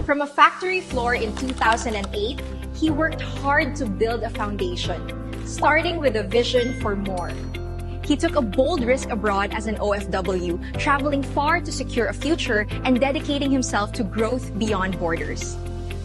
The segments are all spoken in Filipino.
From a factory floor in 2008, he worked hard to build a foundation, starting with a vision for more. He took a bold risk abroad as an OFW, traveling far to secure a future and dedicating himself to growth beyond borders.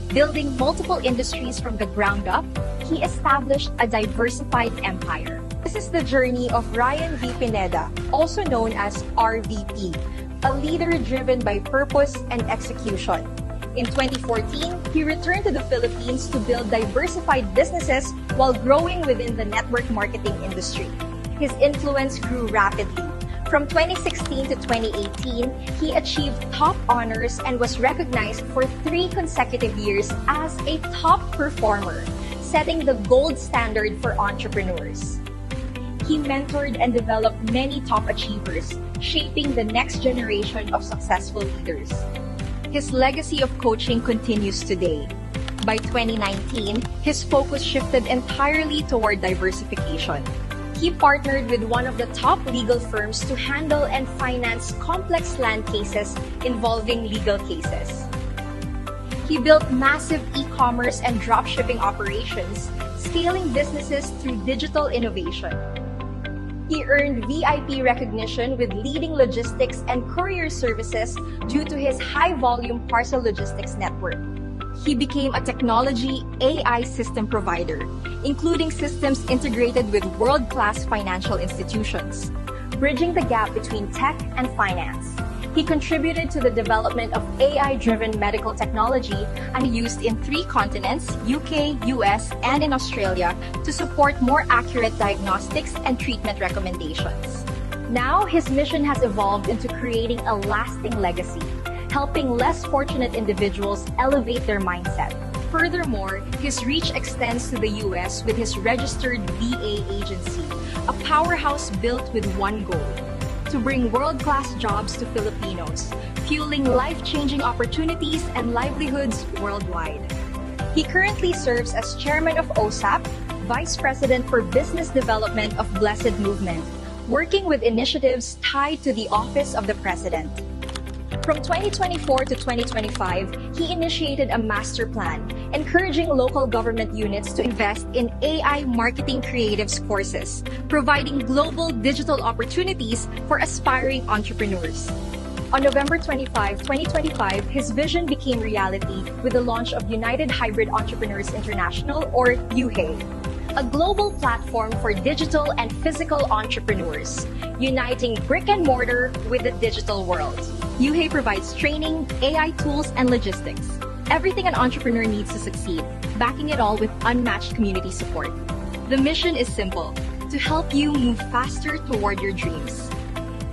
Building multiple industries from the ground up, he established a diversified empire. This is the journey of Ryan V. Pineda, also known as RVP, a leader driven by purpose and execution. In 2014, he returned to the Philippines to build diversified businesses while growing within the network marketing industry. His influence grew rapidly. From 2016 to 2018, he achieved top honors and was recognized for 3 consecutive years as a top performer, setting the gold standard for entrepreneurs. He mentored and developed many top achievers, shaping the next generation of successful leaders. His legacy of coaching continues today. By 2019, his focus shifted entirely toward diversification. He partnered with one of the top legal firms to handle and finance complex land cases involving legal cases. He built massive e-commerce and dropshipping operations, scaling businesses through digital innovation. He earned VIP recognition with leading logistics and courier services due to his high-volume parcel logistics network. He became a technology AI system provider, including systems integrated with world-class financial institutions, bridging the gap between tech and finance. He contributed to the development of AI-driven medical technology and used in 3 continents, UK, US, and in Australia, to support more accurate diagnostics and treatment recommendations. Now, his mission has evolved into creating a lasting legacy, helping less fortunate individuals elevate their mindset. Furthermore, his reach extends to the US with his registered VA agency, a powerhouse built with one goal: to bring world-class jobs to Filipinos, fueling life-changing opportunities and livelihoods worldwide. He currently serves as chairman of OSAP, vice president for business development of Blessed Movement, working with initiatives tied to the office of the president. From 2024 to 2025, he initiated a master plan, encouraging local government units to invest in AI marketing creatives courses, providing global digital opportunities for aspiring entrepreneurs. On November 25, 2025, his vision became reality with the launch of United Hybrid Entrepreneurs International, or UHE, a global platform for digital and physical entrepreneurs, uniting brick and mortar with the digital world. UHE provides training, AI tools, and logistics. Everything an entrepreneur needs to succeed, backing it all with unmatched community support. The mission is simple: to help you move faster toward your dreams.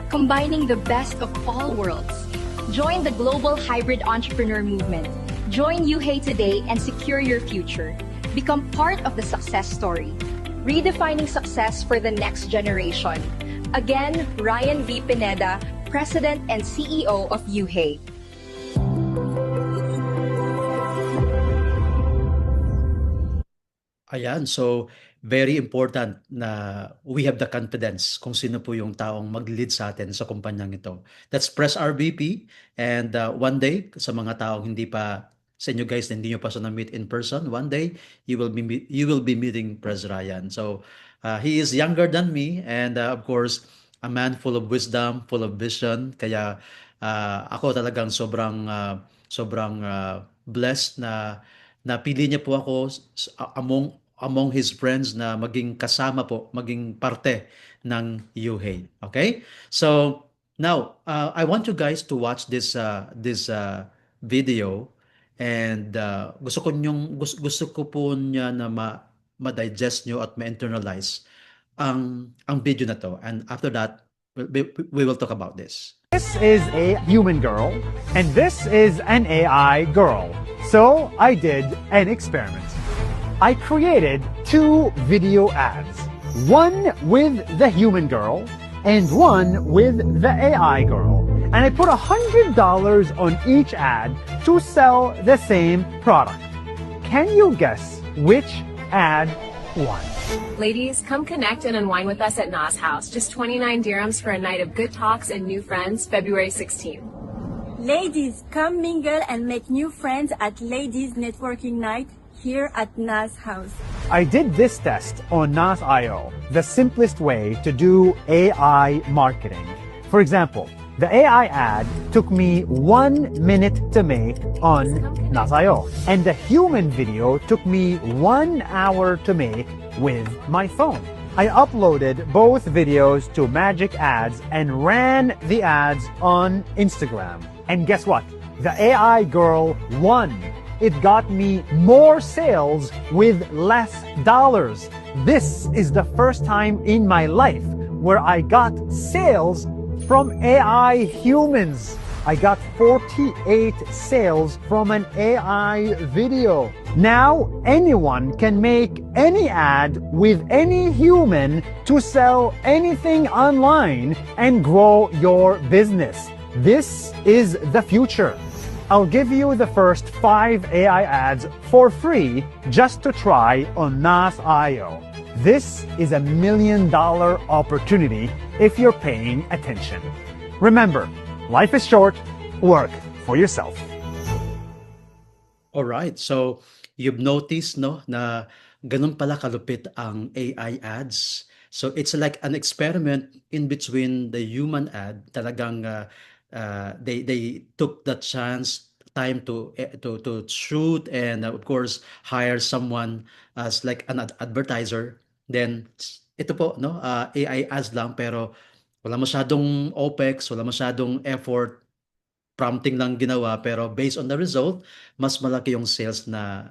Combining the best of all worlds. Join the global hybrid entrepreneur movement. Join UHE today and secure your future. Become part of the success story. Redefining success for the next generation. Again, Ryan V. Pineda, President and CEO of UHE. Ayan, so very important na we have the confidence kung sino po yung taong mag-lead sa atin sa kumpanyang ito. That's Press RVP, and one day, sa mga taong hindi pa, sa inyo guys, hindi nyo pa siya na-meet in person, one day, you will be meeting Press Ryan. So, he is younger than me, and of course, a man full of wisdom, full of vision. Kaya ako talagang sobrang blessed na napili niya po ako among his friends na maging kasama po, maging parte ng UHE. Okay? So now I want you guys to watch this video, and gusto ko po niya na ma-digest nyo at ma-internalize ang video na to, and after that we will talk about this. This is a human girl and this is an AI girl. So I did an experiment. I created 2 video ads, one with the human girl and one with the AI girl. And I put $100 on each ad to sell the same product. Can you guess which ad won? Ladies, come connect and unwind with us at Nas House. Just 29 dirhams for a night of good talks and new friends, February 16th. Ladies, come mingle and make new friends at Ladies Networking Night here at Nas House. I did this test on Nas.io, the simplest way to do AI marketing. For example, the AI ad took me 1 minute to make on Nas.io, and the human video took me 1 hour to make with my phone. I uploaded both videos to Magic Ads and ran the ads on Instagram. And guess what? The AI girl won. It got me more sales with less dollars. This is the first time in my life where I got sales from AI humans. I got 48 sales from an AI video. Now anyone can make any ad with any human to sell anything online and grow your business. This is the future. I'll give you the first 5 AI ads for free just to try on Nas.io. This is a $1 million opportunity if you're paying attention. Remember, life is short, work for yourself. All right. So you've noticed, no, na ganun pala kalupit ang AI ads. So it's like an experiment in between the human ad. Talagang they took the chance time to shoot and of course hire someone as like an advertiser. Then ito po, no, AI ads lang pero wala masyadong OPEX, wala masyadong effort, prompting lang ginawa pero based on the result mas malaki yung sales na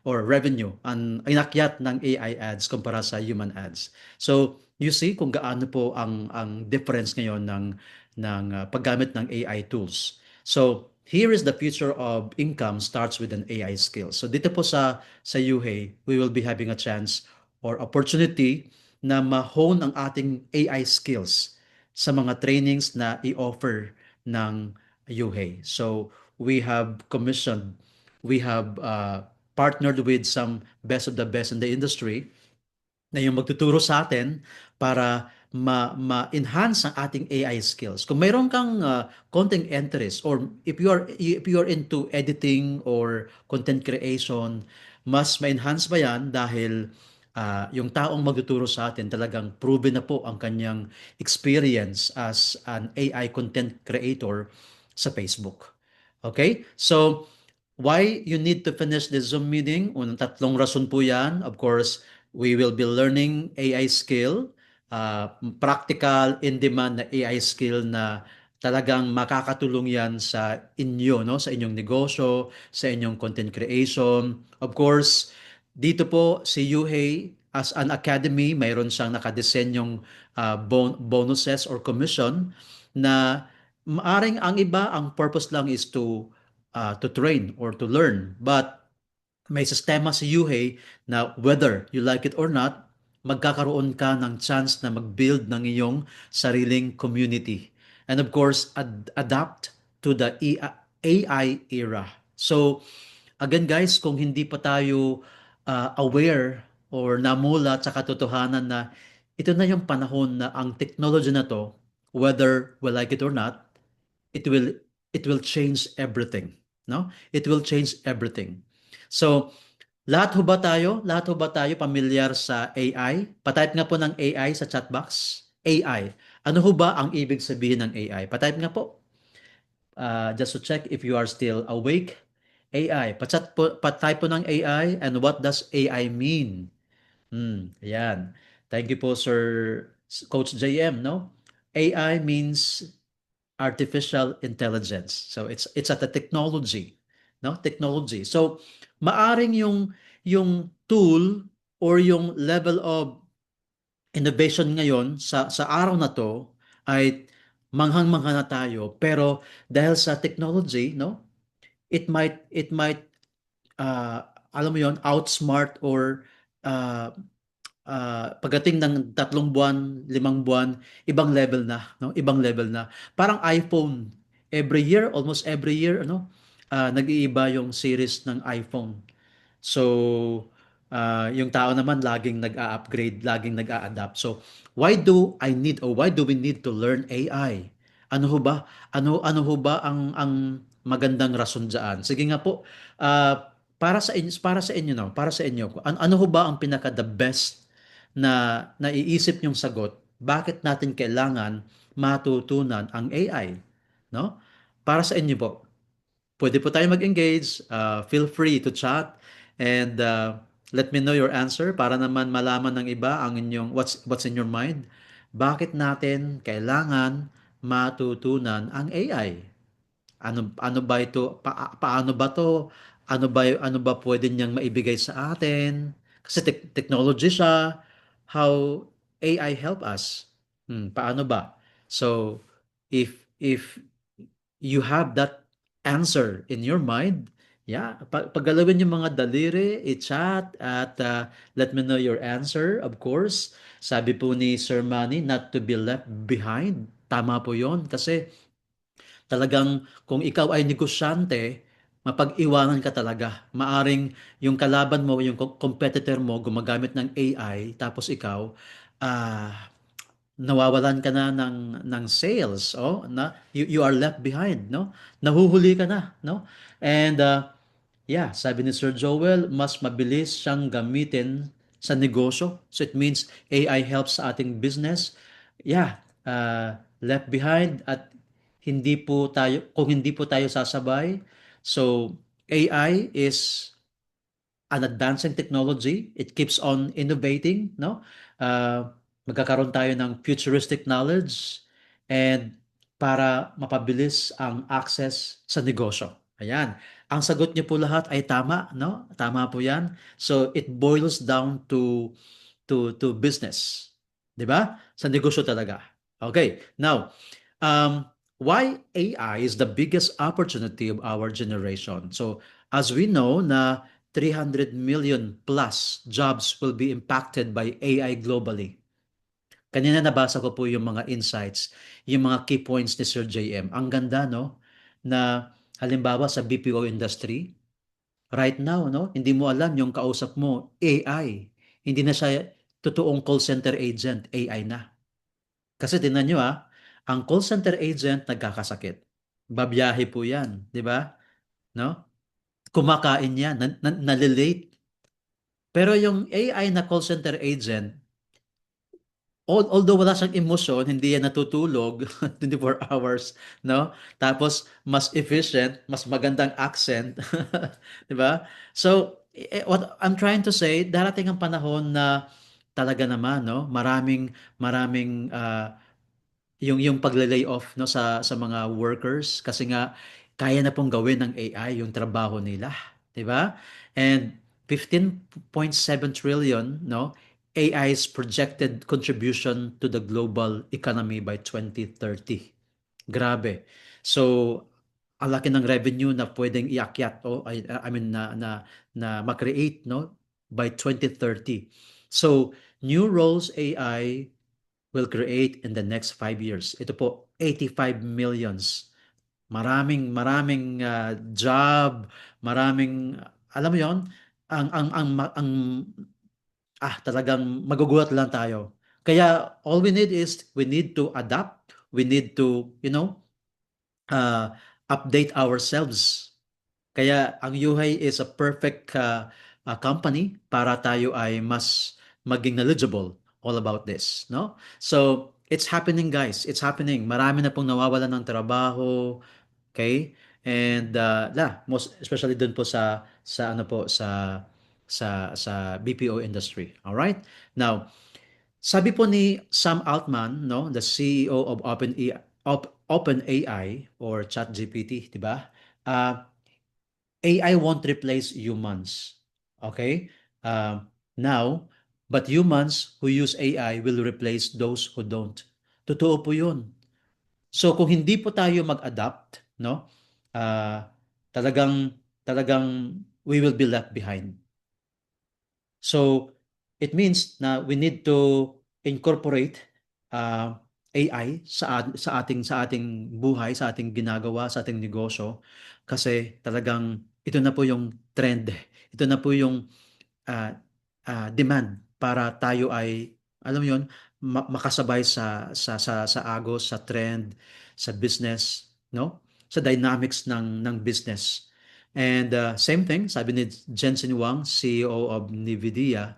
or revenue ang inakyat ng AI ads kumpara sa human ads. So you see kung gaano po ang difference ngayon ng paggamit ng AI tools. So here is the future of income starts with an AI skill. So dito po sa UHEY, we will be having a chance or opportunity na ma-hone ang ating AI skills sa mga trainings na i-offer ng UHEY. So we have commissioned, we have partnered with some best of the best in the industry na yung magtuturo sa atin para ma-enhance ang ating AI skills. Kung mayroon kang content interest or if you are into editing or content creation, mas ma-enhance ba yan dahil yung taong magtuturo sa atin talagang proven na po ang kanyang experience as an AI content creator sa Facebook. Okay? So, why you need to finish the Zoom meeting? Unang tatlong rason po yan. Of course, we will be learning AI skill, practical, in-demand na AI skill na talagang makakatulong yan sa inyo, no? Sa inyong negosyo, sa inyong content creation. Of course, dito po si UHEY as an academy, mayroon siyang nakadesenyong bonuses or commission na maaring ang iba, ang purpose lang is to train or to learn. But may sistema si UHEY na whether you like it or not, magkakaroon ka ng chance na mag-build ng iyong sariling community. And of course, adapt to the AI era. So, again guys, kung hindi pa tayo aware or namulat sa katotohanan na ito na yung panahon na ang technology na to, whether we like it or not, it will it will change everything, no? It will change everything. So, lahat ho ba tayo? Lahat ho ba tayo pamilyar sa AI? Patype nga po ng AI sa chat box. AI. Ano ho ba ang ibig sabihin ng AI? Patype nga po. Just to check if you are still awake. AI. Patype po ng AI and what does AI mean? Ayan. Thank you po, Sir Coach JM, no? AI means artificial intelligence. So it's at the technology, no? Technology. So maaring yung tool or yung level of innovation ngayon sa araw na to ay manghang-mangha na tayo pero dahil sa technology, no? It might alam mo yon, outsmart or uh, pagdating ng 3 buwan, 5 buwan, ibang level na, no? Ibang level na. Parang iPhone, every year, almost every year, ano, nag-iiba yung series ng iPhone. So, yung tao naman laging nag-a-upgrade, laging nag-a-adapt. So, why do we need to learn AI? Ano ho ba? Ano ho ba ang magandang rason diyan? Sige nga po, para sa inyo 'no, para sa inyo, ano ho ba ang pinaka the best na naiisip niyong sagot, bakit natin kailangan matutunan ang AI, 'no? Para sa inyo po, pwede po tayo mag-engage, feel free to chat and let me know your answer para naman malaman ng iba ang inyong what's in your mind. Bakit natin kailangan matutunan ang AI? Ano ba ito? Paano ba 'to? Ano ba pwede niyang maibigay sa atin? Kasi technology siya. How AI help us? Paano ba? So, if you have that answer in your mind, yeah, paggalawin yung mga daliri, i-chat at let me know your answer, of course. Sabi po ni Sir Manny, not to be left behind. Tama po yon kasi talagang kung ikaw ay negosyante, mapag-iwanan ka talaga. Maaring yung kalaban mo, yung competitor mo, gumagamit ng AI, tapos ikaw, ah, nawawalan ka na ng sales, oh, you are left behind, no? Nahuhuli ka na, no? And yeah, sabi ni Sir Joel, mas mabilis siyang gamitin sa negosyo. So it means AI helps sa ating business. Yeah, left behind at kung hindi po tayo sasabay. So AI is an advancing technology. It keeps on innovating, no? Uh, Magkakaroon tayo ng futuristic knowledge and para mapabilis ang access sa negosyo. Ayan. Ang sagot niyo po lahat ay tama, no? Tama po 'yan. So it boils down to business. 'Di ba? Sa negosyo talaga. Okay. Now, why AI is the biggest opportunity of our generation. So, as we know na 300 million plus jobs will be impacted by AI globally. Kanina nabasa ko po yung mga insights, yung mga key points ni Sir JM. Ang ganda, no? Na halimbawa sa BPO industry, right now, no? Hindi mo alam yung kausap mo, AI. Hindi na siya totoong call center agent, AI na. Kasi tingnan nyo ang call center agent nagkakasakit. Babiyahe po yan, di ba? No? Kumakain yan, nalilate. Pero yung AI na call center agent, although wala siyang emosyon, hindi yan natutulog 24 hours, no? Tapos mas efficient, mas magandang accent, 'di ba? So, what I'm trying to say, darating ang panahon na talaga naman, no? Maraming maraming yung pagle-lay off no sa mga workers kasi nga kaya na pong gawin ng AI yung trabaho nila, 'di ba? And 15.7 trillion no AI's projected contribution to the global economy by 2030. Grabe. So ang laki ng revenue na pwedeng iakyat o I mean na ma-create no by 2030. So new roles AI will create in the next 5 years. Ito po, 85 millions. Maraming maraming job, maraming alam mo 'yon, ang talagang magugulat lang tayo. Kaya all we need is we need to adapt, we need to, uh, update ourselves. Kaya ang Yuhay is a perfect company para tayo ay mas maging knowledgeable all about this, no? So, it's happening guys, it's happening. Marami na pong nawawalan ng trabaho, okay? And most especially dun po sa ano po sa BPO industry. All right? Now, sabi po ni Sam Altman, no, the CEO of OpenAI or ChatGPT, 'di ba? AI won't replace humans. Okay? Now, but humans who use AI will replace those who don't. Totoo po 'yun. So kung hindi po tayo mag-adapt, no? ah, talagang talagang we will be left behind. So it means na we need to incorporate AI sa ating buhay, sa ating ginagawa, sa ating negosyo kasi talagang ito na po yung trend. Ito na po yung demand para tayo ay alam mo 'yon, makasabay sa agos, sa trend, sa business, no? Sa dynamics ng business. And same thing, sabi ni Jensen Huang, CEO of NVIDIA,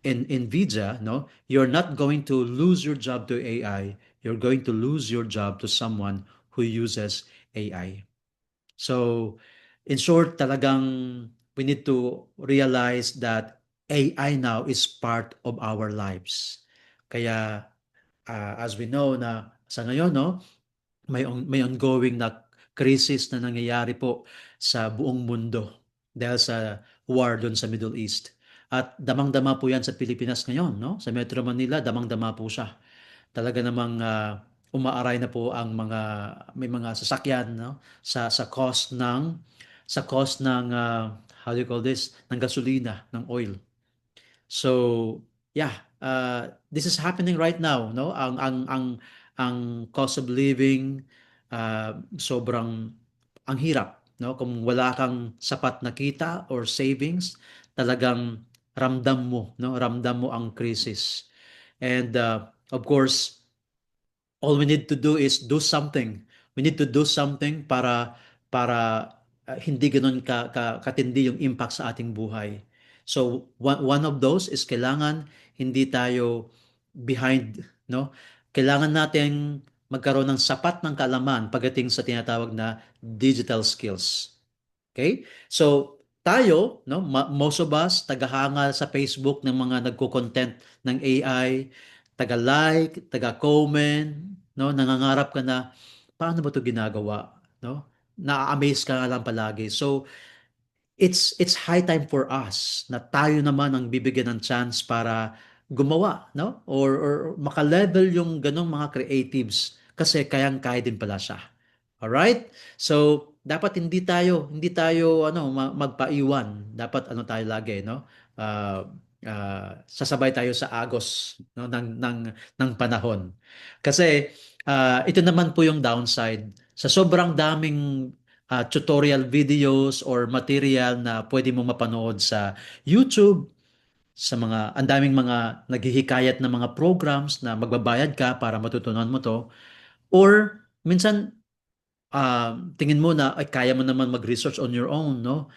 in NVIDIA, no, you're not going to lose your job to AI. You're going to lose your job to someone who uses AI. So, in short, talagang we need to realize that AI now is part of our lives. Kaya, as we know na sa ngayon, no, may ongoing na crisis na nangyayari po sa buong mundo dahil sa war doon sa Middle East. At damang-dama po yan sa Pilipinas ngayon, no? Sa Metro Manila, damang-dama po siya. Talaga namang umaaray na po ang may mga sasakyan, no? Sa cost ng how do you call this? Ng gasolina, ng oil. So, yeah, this is happening right now, no? Ang cost of living sobrang ang hirap, no? Kung wala kang sapat na kita or savings, talagang ramdam mo, no? Ramdam mo ang crisis. And of course, all we need to do is do something. We need to do something para hindi ganoon katindi yung impact sa ating buhay. So one of those is kailangan hindi tayo behind, no? Kailangan nating magkaroon ng sapat ng kaalaman pagdating sa tinatawag na digital skills. Okay? So tayo, no, most of us tagahanga sa Facebook ng mga nagko-content ng AI, taga-like, taga-comment, no, nangangarap ka na paano ba 'to ginagawa, no? Na-amaze ka nga lang palagi. So it's high time for us na tayo naman ang bibigyan ng chance para gumawa, no? Or maka-level yung ganong mga creatives kasi kayang-kaya din pala siya. All right? So dapat hindi tayo magpaiwan. Dapat tayo lagi, no? Sasabay tayo sa agos, no, ng panahon. Kasi ito naman po yung downside. Sa sobrang daming tutorial videos or material na pwede mo mapanood sa YouTube, sa ang daming mga naghihikayat na mga programs na magbabayad ka para matutunan mo to. Or minsan tingin mo na ay kaya mo naman mag-research on your own, no?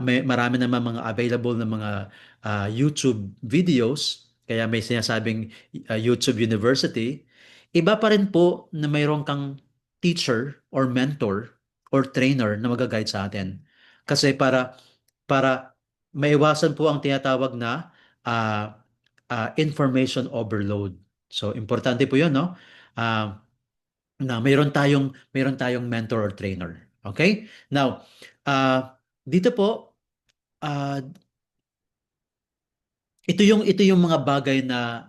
Marami naman mga available na mga YouTube videos, kaya may sinasabing YouTube University. Iba pa rin po na mayroon kang teacher or mentor or trainer na mag-guide sa atin. Kasi para maiwasan po ang tinatawag na information overload. So importante po 'yon, no? Na mayroon tayong mentor or trainer. Okay? Now, dito po ito yung mga bagay na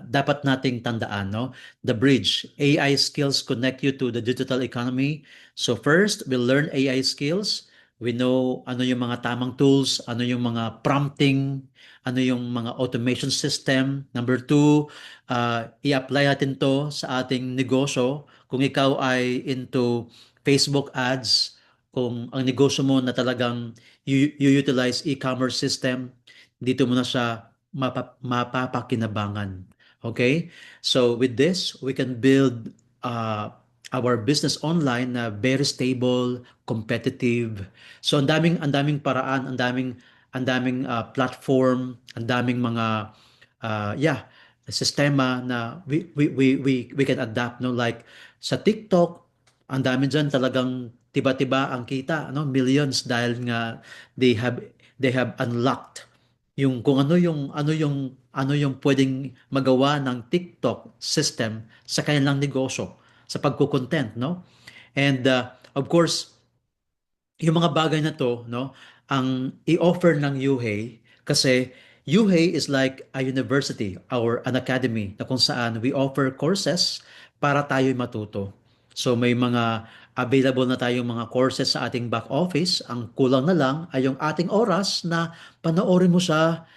dapat nating tandaan, no? The bridge. AI skills connect you to the digital economy. So first, we'll learn AI skills. We know ano yung mga tamang tools, ano yung mga prompting, ano yung mga automation system. Number two, i-apply natin to sa ating negosyo. Kung ikaw ay into Facebook ads, kung ang negosyo mo na talagang you utilize e-commerce system, dito mo na siya mapapakinabangan. Okay? So with this, we can build our business online na very stable, competitive. So ang daming paraan, ang daming platform, ang daming mga sistema na we can adapt, no? Like sa TikTok, ang dami diyan talagang tiba-tiba ang kita, no? Millions dahil nga they have unlocked yung kung ano yung pwedeng magawa ng TikTok system sa kanilang negosyo sa pagko-content, no? And of course, yung mga bagay na to, no, ang i-offer ng UHEY kasi UHEY is like a university or an academy na kung saan we offer courses para tayo'y matuto. So may mga available na tayong mga courses sa ating back office. Ang kulang na lang ay yung ating oras na panoorin mo siya,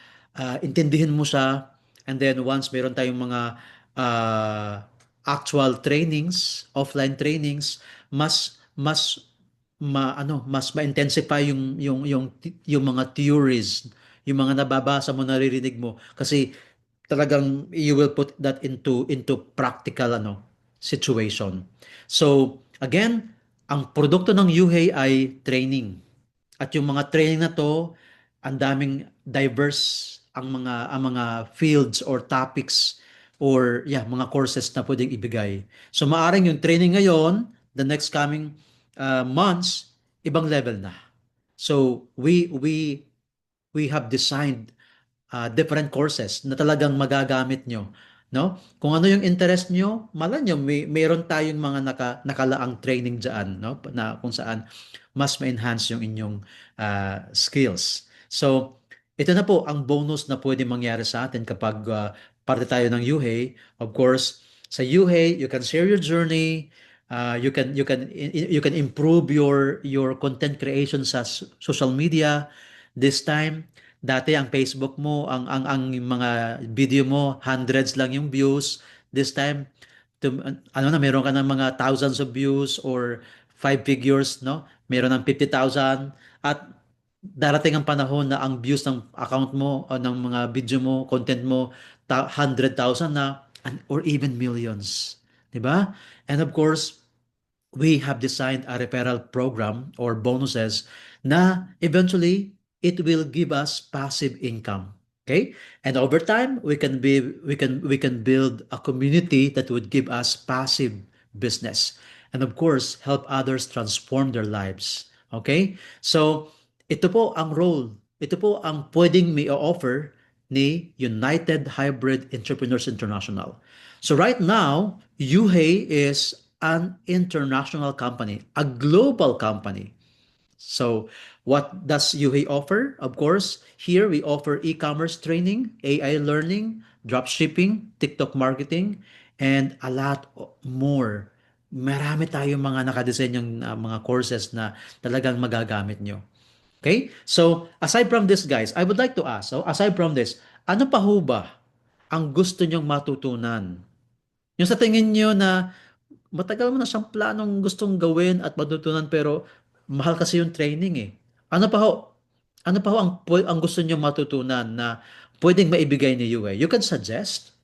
intindihin mo siya, and then once meron tayong mga actual trainings, offline trainings, mas ma-intensify yung mga theories, yung mga nababasa mo, naririnig mo kasi talagang you will put that into practical situation. So again, ang produkto ng UHEY ay training. At yung mga training na to, ang daming diverse ang mga fields or topics or mga courses na pwedeng ibigay. So maaring yung training ngayon, the next coming months, ibang level na. So we have designed different courses na talagang magagamit nyo. No? Kung ano yung interest nyo, malay nyo, mayroon tayong mga nakalaang training dyan, no? Na kung saan mas ma-enhance yung inyong skills. So, ito na po ang bonus na pwede mangyari sa atin kapag parte tayo ng UHEY. Of course, sa UHEY, you can share your journey, you can improve your content creation sa social media. This time, dati ang Facebook mo, ang mga video mo, hundreds lang yung views. This time, meron ka ng mga thousands of views or five figures, no? Meron ng 50,000 at darating ang panahon na ang views ng account mo o ng mga video mo, content mo, 100,000 na or even millions. 'Di ba? And of course, we have designed a referral program or bonuses na eventually it will give us passive income. Okay? And over time, we can build a community that would give us passive business. And of course, help others transform their lives. Okay? So, ito po ang role. Ito po ang pwedeng may offer ni United Hybrid Entrepreneurs International. So right now, UHEY is an international company, a global company. So what does UHEY offer? Of course, here we offer e-commerce training, AI learning, dropshipping, TikTok marketing, and a lot more. Marami tayong mga nakadesenyong mga courses na talagang magagamit nyo. Okay? So, aside from this, guys, I would like to ask, so aside from this, ano pa ho ba ang gusto nyong matutunan? Yung sa tingin nyo na matagal mo na siyang planong gustong gawin at matutunan pero mahal kasi yung training eh. Ano pa ho? Ano pa ho ang gusto niyo matutunan na pwedeng maibigay ni UA? You can suggest.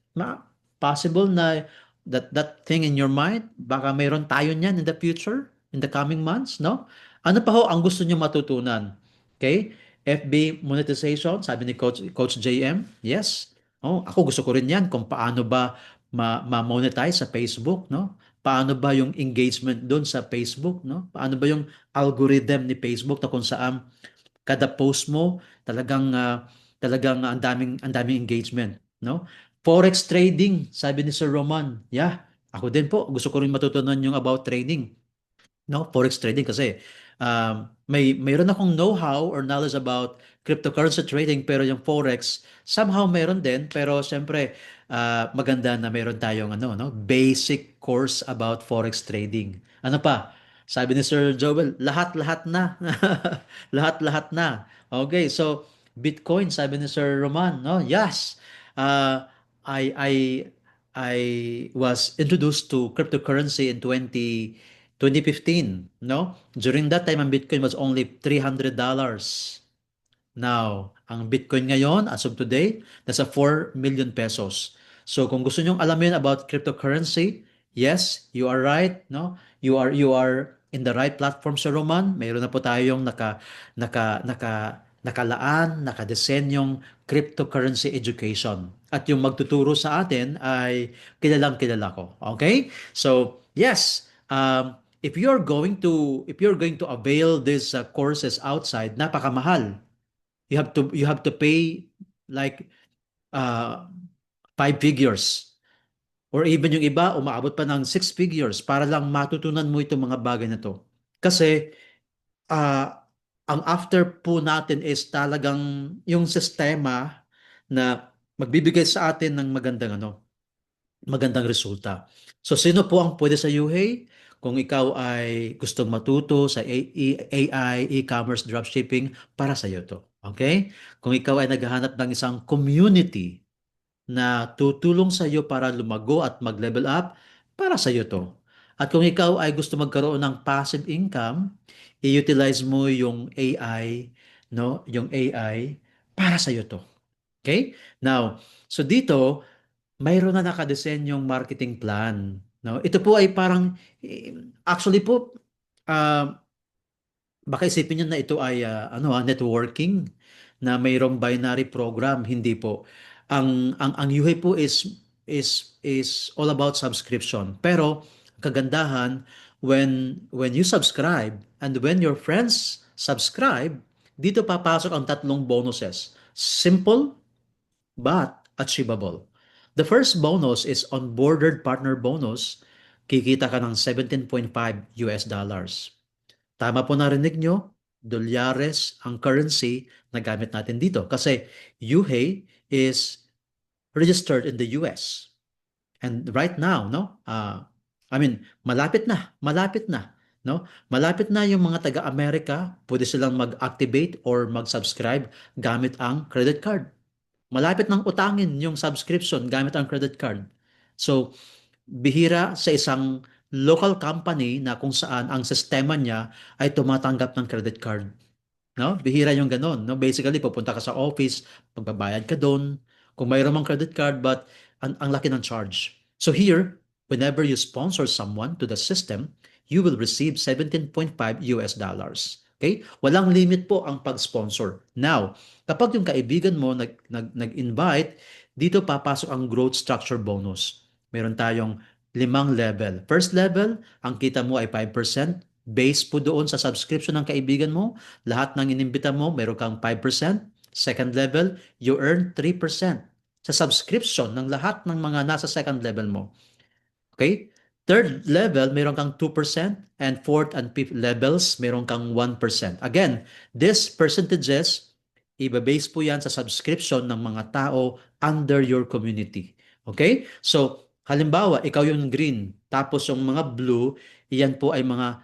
Possible na that thing in your mind, baka mayroon tayo niyan in the future, in the coming months, no? Ano pa ho ang gusto niyo matutunan? Okay? FB monetization, sabi ni Coach JM. Yes. Oh, ako gusto ko rin 'yan kung paano ba ma-monetize sa Facebook, no? Paano ba yung engagement doon sa Facebook, no? Paano ba yung algorithm ni Facebook na kung saan kada post mo talagang ang daming engagement, no? Forex trading, sabi ni Sir Roman. Yeah, ako din po. Gusto ko rin matutunan yung about trading, no? Forex trading kasi mayroon akong know-how or knowledge about cryptocurrency trading pero yung forex somehow meron din pero syempre maganda na meron tayong basic course about forex trading. Ano pa? Sabi ni Sir Joel, lahat-lahat na. Lahat-lahat na. Okay, so Bitcoin sabi ni Sir Roman, no? Yes. Uh, I I I was introduced to cryptocurrency in 2015, no? During that time, ang Bitcoin was only $300. Now, ang Bitcoin ngayon, as of today, nasa 4 million pesos. So, kung gusto nyong alamin about cryptocurrency, yes, you are right, no? You are in the right platform, Sir Roman. Mayroon na po tayong nakalaan, nakadesenyong cryptocurrency education. At yung magtuturo sa atin ay kilalang kilala ko. Okay? So, yes, if you're going to avail these courses outside, napakamahal. You have to pay like uh, five figures or even yung iba umaabot pa ng six figures para lang matutunan mo itong mga bagay na to. Kasi ang after po natin is talagang yung sistema na magbibigay sa atin ng magandang resulta. So sino po ang pwede sa UHEY? Kung ikaw ay gustong matuto sa AI, e-commerce, dropshipping, para sa iyo to. Okay? Kung ikaw ay naghahanap ng isang community na tutulong sa iyo para lumago at mag-level up, para sa iyo to. At kung ikaw ay gusto magkaroon ng passive income, i-utilize mo yung AI, no? Yung AI para sa iyo to. Okay? Now, so dito, mayroon na nakadesenyong marketing plan. No? Ito po ay parang, actually po, ah, baka isipin niyo na ito ay networking na mayroong binary program, hindi po. Ang UHEY po is all about subscription. Pero kagandahan, when you subscribe and when your friends subscribe, dito papasok ang tatlong bonuses. Simple but achievable. The first bonus is onboarded partner bonus. Kikita ka ng 17.5 US dollars. Tama po narinig nyo, dolyares ang currency na gamit natin dito. Kasi UHEY is registered in the US. And right now, no? Malapit na, no? Malapit na yung mga taga-Amerika, pwede silang mag-activate or mag-subscribe gamit ang credit card. Malapit nang utangin yung subscription gamit ang credit card. So, bihira sa isang local company na kung saan ang sistema niya ay tumatanggap ng credit card. No? Bihira yung ganun. No? Basically, pupunta ka sa office, magbabayad ka doon, kung mayroon mang credit card, but ang laki ng charge. So here, whenever you sponsor someone to the system, you will receive 17.5 US dollars. Okay? Walang limit po ang pag-sponsor. Now, kapag yung kaibigan mo nag-invite, dito papasok ang growth structure bonus. Meron tayong 5 level. First level, ang kita mo ay 5%. Base po doon sa subscription ng kaibigan mo. Lahat ng inimbita mo, meron kang 5%. Second level, you earn 3% sa subscription ng lahat ng mga nasa second level mo. Okay? Third level, meron kang 2%, and fourth and fifth levels, meron kang 1%. Again, these percentages, iba-base po yan sa subscription ng mga tao under your community. Okay? So, halimbawa, ikaw yung green, tapos yung mga blue, iyan po ay mga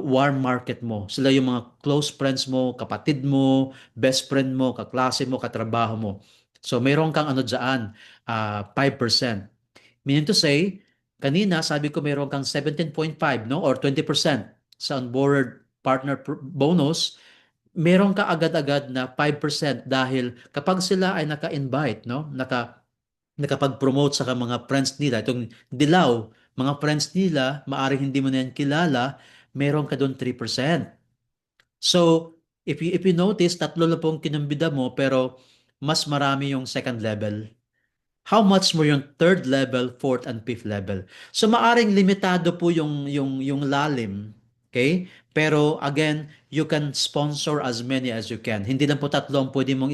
warm market mo. Sila yung mga close friends mo, kapatid mo, best friend mo, kaklase mo, katrabaho mo. So, meron kang dyan, 5%. Meaning to say, kanina sabi ko meron kang 17.5, no? Or 20% sa onboard partner bonus, meron ka agad-agad na 5% dahil kapag sila ay naka-invite, no? Nakapag-promote sa mga friends nila, itong dilaw, mga friends nila, maaring hindi mo na yan kilala, meron ka doon 3%. So, if you notice, tatlo na pong kinumbida mo, pero mas marami yung second level. How much more yung third level, fourth, and fifth level? So, maaring limitado po yung lalim. Okay? Pero, again, you can sponsor as many as you can. Hindi lang po tatlo ang pwede mong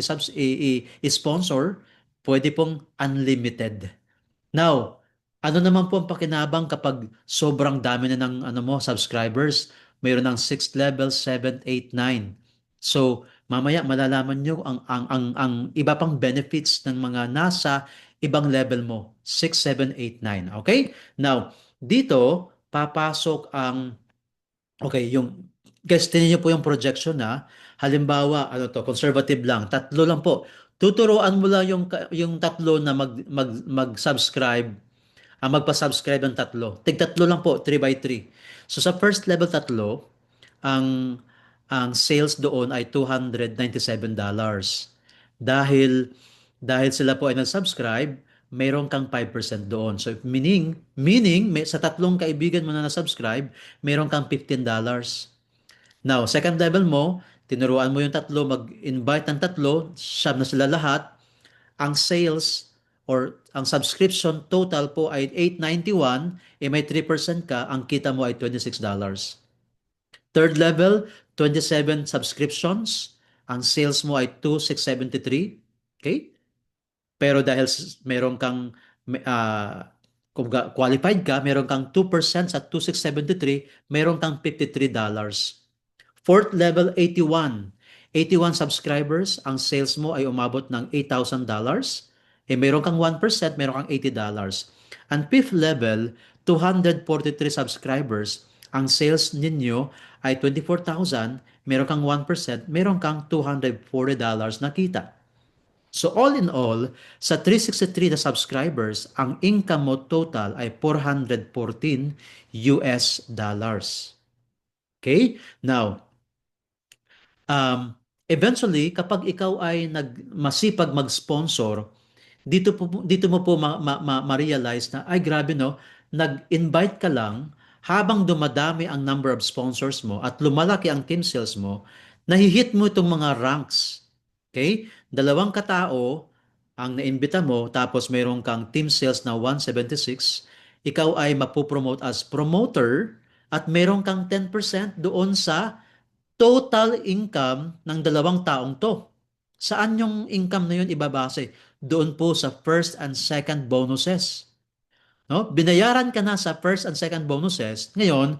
i-sponsor. Pwede pong unlimited. Now, ano naman po ang pakinabang kapag sobrang dami na ng subscribers? Mayroon ng 6th level, 7, 8, 9. So, mamaya malalaman nyo ang iba pang benefits ng mga nasa ibang level mo. 6, 7, 8, 9. Okay? Now, dito, papasok ang, okay, guys, tingnan nyo po yung projection na, halimbawa, conservative lang, tatlo lang po. Tuturuan mo lang yung tatlo na mag-subscribe, magpa-subscribe ng tatlo. Tig-tatlo lang po, 3 by 3. So sa first level tatlo, ang ang sales doon ay $297. Dahil sila po ay nag-subscribe, mayroon kang 5% doon. So meaning sa tatlong kaibigan mo na na-subscribe, mayroon kang $15. Now, second level mo, tinuruan mo yung tatlo, mag-invite ng tatlo, siyam na sila lahat. Ang sales or ang subscription total po ay $891, may 3% ka, ang kita mo ay $26. Third level, 27 subscriptions, ang sales mo ay $2,673. Okay? Pero dahil meron kang kung qualified ka, meron kang 2% sa 2,673, meron kang $53. Fourth level, 81. 81 subscribers, ang sales mo ay umabot ng $8,000. Meron kang 1%, meron kang $80. And fifth level, 243 subscribers, ang sales ninyo ay 24,000, meron kang 1%, meron kang $240 na kita. So all in all, sa 363 na subscribers, ang income mo total ay 414 US dollars. Okay? Now, Eventually, kapag ikaw ay masipag mag-sponsor, dito mo po ma-realize na, ay grabe no, nag-invite ka lang, habang dumadami ang number of sponsors mo at lumalaki ang team sales mo, nahihit mo itong mga ranks. Okay? Dalawang katao ang naimbita mo, tapos mayroon kang team sales na 176, ikaw ay mapopromote as promoter at mayroon kang 10% doon sa total income ng dalawang taong to. Saan yung income na yun ibabase? Doon po sa first and second bonuses. No? Binayaran ka na sa first and second bonuses. Ngayon,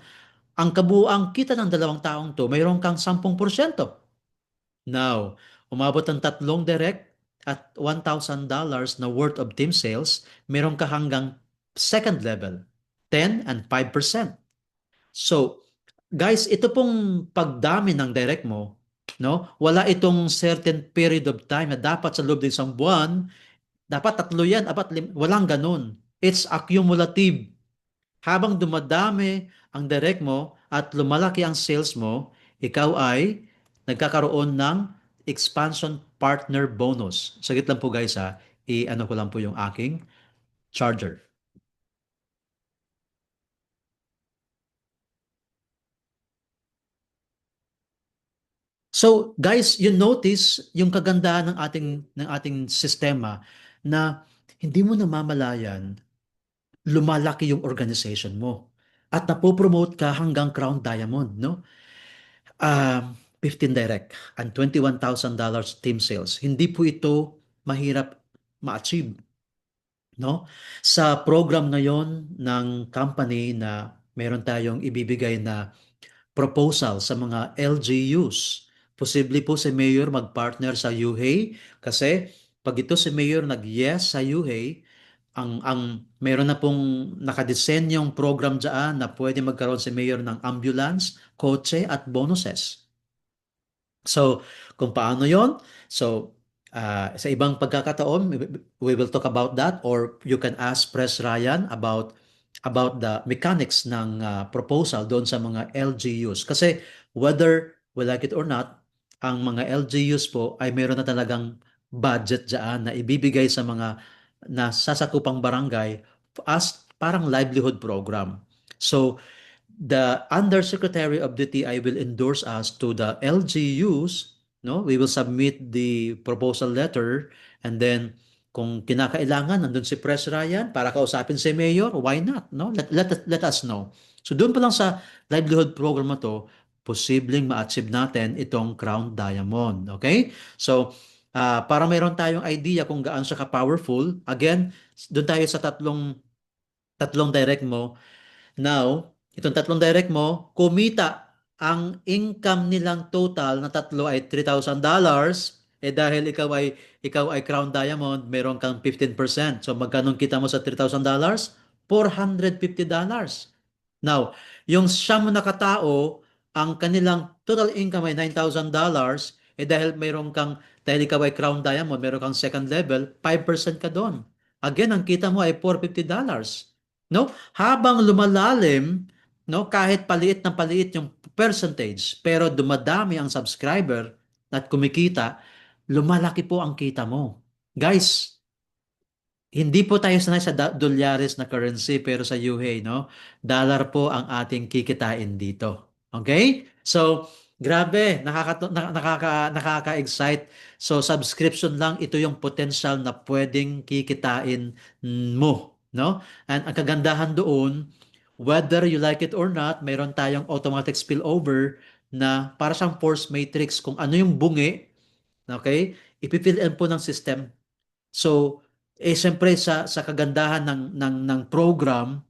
ang kabuuang kita ng dalawang taong to, mayroon kang 10%. Now, umabot ng tatlong direct at $1,000 na worth of team sales, mayroon ka hanggang second level, 10 and 5%. So, guys, ito pong pagdami ng direct mo, no? Wala itong certain period of time na dapat sa loob ng isang buwan, dapat tatlo yan, walang ganun. It's accumulative. Habang dumadami ang direct mo at lumalaki ang sales mo, ikaw ay nagkakaroon ng expansion partner bonus. Saglit lang po guys ha, i-ano ko lang po yung aking charger. So guys, you notice yung kagandahan ng ating sistema na hindi mo namamalayan lumalaki yung organization mo at napopromote ka hanggang Crown Diamond, no? 15 direct and $21,000 team sales. Hindi po ito mahirap ma-achieve, no? Sa program ngayon ng company na meron tayong ibibigay na proposal sa mga LGUs. Posible po si Mayor mag-partner sa UHEI kasi pag ito si Mayor nag-yes sa UHEI, ang meron na pong nakadesenyong program dyan na pwede magkaroon si Mayor ng ambulance, kotse at bonuses. So, kung paano yon? So, sa ibang pagkakataon, we will talk about that, or you can ask Pres Ryan about the mechanics ng proposal doon sa mga LGUs. Kasi whether we like it or not, ang mga LGUs po ay meron na talagang budget dyan na ibibigay sa mga nasasakupang barangay as parang livelihood program. So, the Undersecretary of DTI will endorse us to the LGUs, no? We will submit the proposal letter, and then kung kinakailangan nandun si Pres Ryan para kausapin si Mayor, why not, no? Let us know. So doon pa lang sa livelihood program na to, posibleng ma-achieve natin itong Crown Diamond, okay? So para mayroon tayong idea kung gaano siya ka-powerful, again, doon tayo sa tatlong direct mo. Now, itong tatlong direct mo, kumita ang income nilang total na tatlo ay $3,000, dahil ikaw ay Crown Diamond, meron kang 15%. So magkano kita mo sa $3,000? $450. Now, yung siyam na katao, ang kanilang total income ay $9,000, dahil ikaw ay Crown Diamond, meron kang second level, 5% ka doon. Again, ang kita mo ay $450. No? Habang lumalalim, no, kahit paliit na paliit yung percentage, pero dumadami ang subscriber at kumikita, lumalaki po ang kita mo. Guys, hindi po tayo sanay sa dolyares na currency, pero sa UHEI, no? Dollar po ang ating kikitain dito. Okay? So, grabe, nakaka-excite. So, subscription lang, ito yung potential na pwedeng kikitain mo, no? And ang kagandahan doon, whether you like it or not, mayroon tayong automatic spillover na para siyang force matrix. Kung ano yung bungi, okay, ipifill in po ng system. So, siyempre sa kagandahan ng program,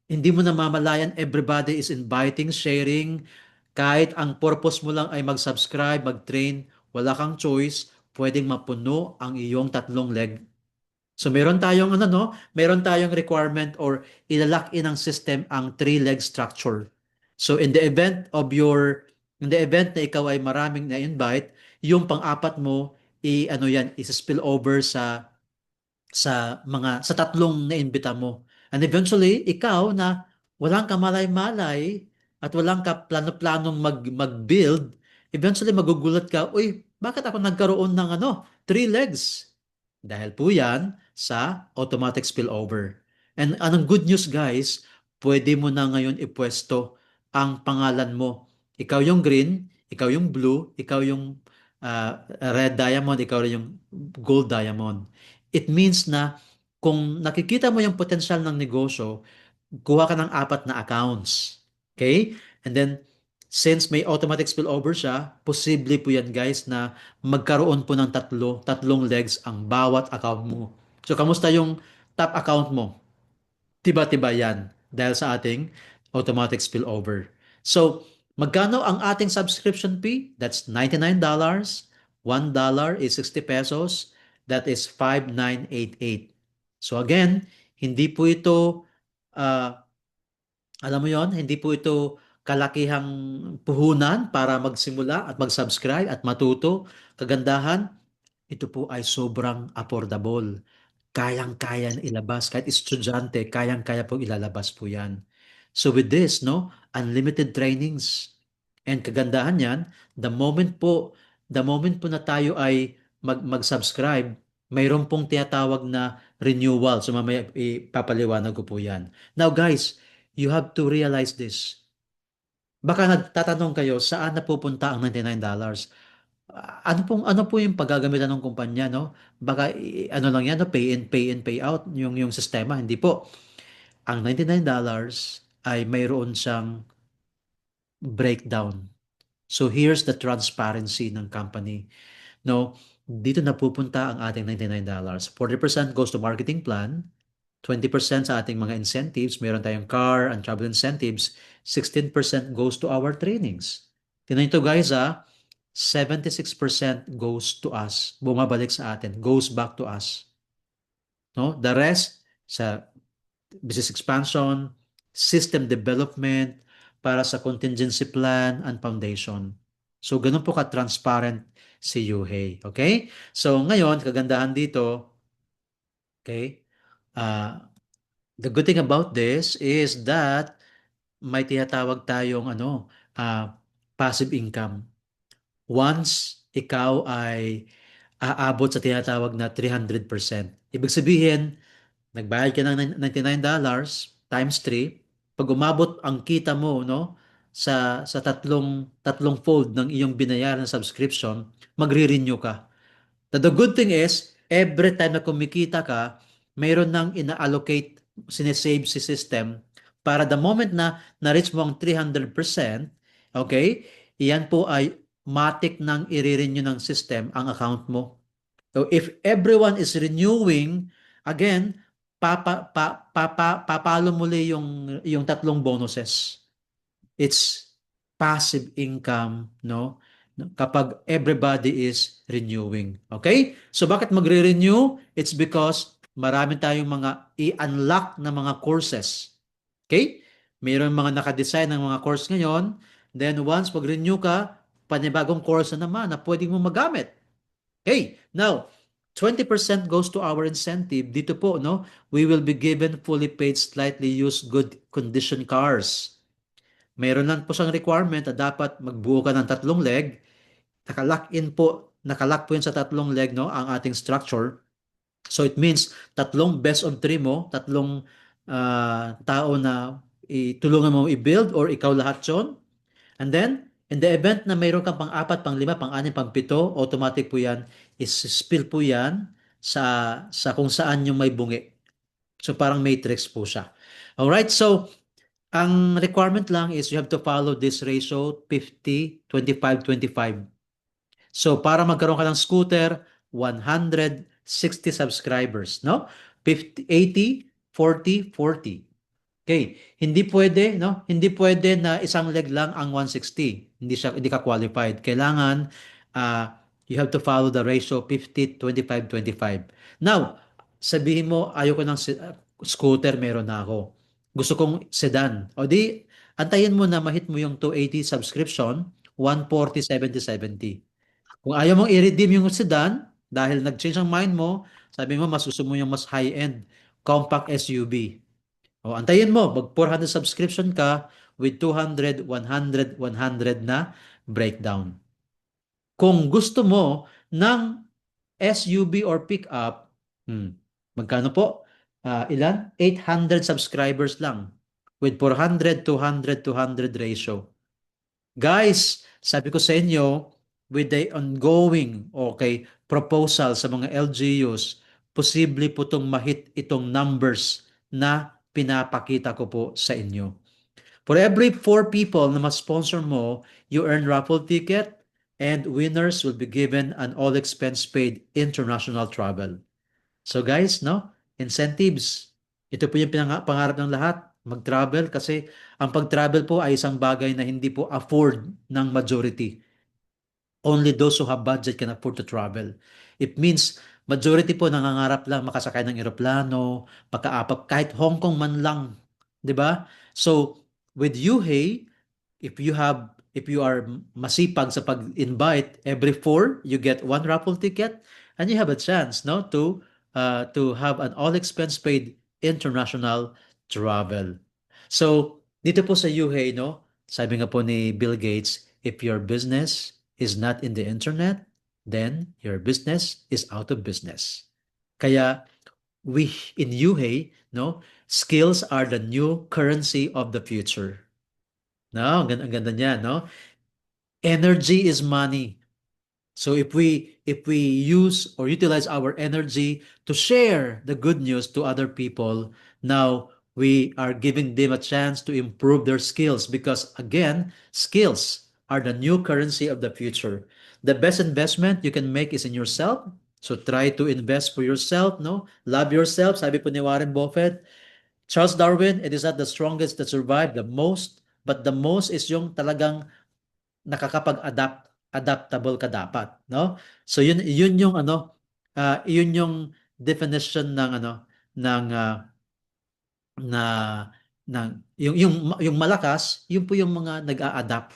hindi mo namamalayan, everybody is inviting, sharing. Kahit ang purpose mo lang ay mag-subscribe, mag-train, wala kang choice, pwedeng mapuno ang iyong tatlong leg. So meron tayong meron tayong requirement or ilalock in ng system ang three-leg structure. So in the event na ikaw ay maraming na-invite, yung pang-apat mo i-spill over sa tatlong naimbita mo. And eventually, ikaw na walang kamalay-malay at walang ka plano-planong mag-build, eventually magugulat ka, uy, bakit ako nagkaroon ng three legs? Dahil po yan sa automatic spillover. And anong good news guys, pwede mo na ngayon ipwesto ang pangalan mo. Ikaw yung green, ikaw yung blue, ikaw yung red diamond, ikaw yung gold diamond. It means na kung nakikita mo yung potensyal ng negosyo, kuha ka ng apat na accounts. Okay? And then, since may automatic spillover siya, posible po yan guys na magkaroon po ng tatlong legs ang bawat account mo. So, kamusta yung top account mo? Tiba-tiba yan dahil sa ating automatic spillover. So, magkano ang ating subscription fee? That's $99. $1 is 60 pesos. That is 5,988. So again, hindi po ito, ah, alam mo yon, hindi po ito kalakihang puhunan para magsimula at mag-subscribe at matuto. Kagandahan, ito po ay sobrang affordable. Kayang-kaya na ilabas. Kahit estudyante, kayang-kaya po ilalabas po yan. So with this, no, unlimited trainings. And kagandahan yan, the moment po na tayo ay mag-subscribe, mayroon pong tinatawag na renewal. So mamaya ipapaliwanag ko po yan. Now guys, you have to realize this. Baka nagtatanong kayo, saan napupunta ang $99? Ano po yung paggagamitan ng kumpanya, no? Baka ano lang yan, no? Pay in, pay out yung sistema, hindi po. Ang $99 ay mayroon siyang breakdown. So here's the transparency ng company. No, dito napupunta ang ating $99. 40% goes to marketing plan, 20% sa ating mga incentives, meron tayong car and travel incentives, 16% goes to our trainings. Tingnan ito guys 76% goes to us, bumabalik sa atin, goes back to us. No? The rest sa business expansion, system development, para sa contingency plan and foundation. So, ganun po ka-transparent si Yuhei. Okay? So, ngayon, kagandahan dito, okay, the good thing about this is that may tinatawag tayong passive income. Once ikaw ay aabot sa tinatawag na 300%. Ibig sabihin, nagbayad ka ng $99 times 3, pag umabot ang kita mo no sa tatlong fold ng iyong binayaran na subscription, magre-renew ka. The good thing is, every time na kumikita ka, mayroon nang ina-allocate, sinesave si system para the moment na na-reach mo ang 300%, okay, iyan po ay matik nang i-renew ng system ang account mo. So if everyone is renewing, again, papalo muli yung tatlong bonuses. It's passive income, no? Kapag everybody is renewing. Okay? So bakit magre-renew? It's because marami tayong mga i-unlock na mga courses. Okay? Mayroon mga nakadesign ng mga course ngayon. Then once mag-renew ka, panibagong course na naman na pwedeng mo magamit. Okay? Now, 20% goes to our incentive. Dito po, no? We will be given fully paid, slightly used, good condition cars. Mayroon lang po siyang requirement na dapat magbuo ka ng tatlong leg. Nakalock po yun sa tatlong leg, no? Ang ating structure. So it means tatlong best of 3 mo, tatlong tao na tulungan mo i-build or ikaw lahat yun. And then, in the event na mayroon kang pang-4, pang-5, pang-6, pang-7, automatic po yan, is-spill po yan sa kung saan yung may bungi. So parang matrix po siya. Alright, so ang requirement lang is you have to follow this ratio 50, 25, 25. So para magkaroon ka ng scooter, 160 subscribers, no? 50, 80, 40, 40. Okay, hindi pwede, no? Hindi pwede na isang leg lang ang 160. Hindi ka qualified. Kailangan you have to follow the ratio 50, 25, 25. Now, sabihin mo ayoko ng scooter, meron na ako. Gusto kong sedan. O di, antayin mo na mahit mo yung 280 subscription, 140, 70, 70. Kung ayaw mong i-redeem yung sedan, dahil nag-change ang mind mo, sabi mo, mas gusto mo yung mas high-end, compact SUV. O, antayin mo, mag 400 subscription ka with 200, 100, 100 na breakdown. Kung gusto mo ng SUV or pickup, magkano po? Ilan? 800 subscribers lang with 400, 200, 200 ratio. Guys, sabi ko sa inyo, with the ongoing, okay, proposal sa mga LGUs, posible po itong mahit itong numbers na pinapakita ko po sa inyo. For every 4 people na ma-sponsor mo, you earn raffle ticket and winners will be given an all expense paid international travel. So guys, no? Incentives. Ito po yung pangarap ng lahat, mag-travel kasi ang pag-travel po ay isang bagay na hindi po afford ng majority. Only those who have budget can afford to travel. It means majority po nangangarap lang makasakay ng eroplano, makaapap kahit Hong Kong man lang, 'di ba? So with UHEI, if you are masipag sa pag-invite, every 4 you get one raffle ticket and you have a chance, no, to have an all expense paid international travel. So dito po sa UHEI, no, sabi nga po ni Bill Gates, if your business is not in the internet, then your business is out of business. Kaya we in UHEI, no, skills are the new currency of the future. No, ang ganda niya, no? Energy is money. So if we use or utilize our energy to share the good news to other people, now we are giving them a chance to improve their skills because again, skills are the new currency of the future. The best investment you can make is in yourself. So try to invest for yourself, no? Love yourself, sabi po ni Warren Buffett. Charles Darwin, it is not the strongest that survive the most, but the most is yung talagang adaptable ka dapat, no? So yun yung ano, yun yung definition ng ano ng na ng yung malakas, yun po yung mga nag-a-adapt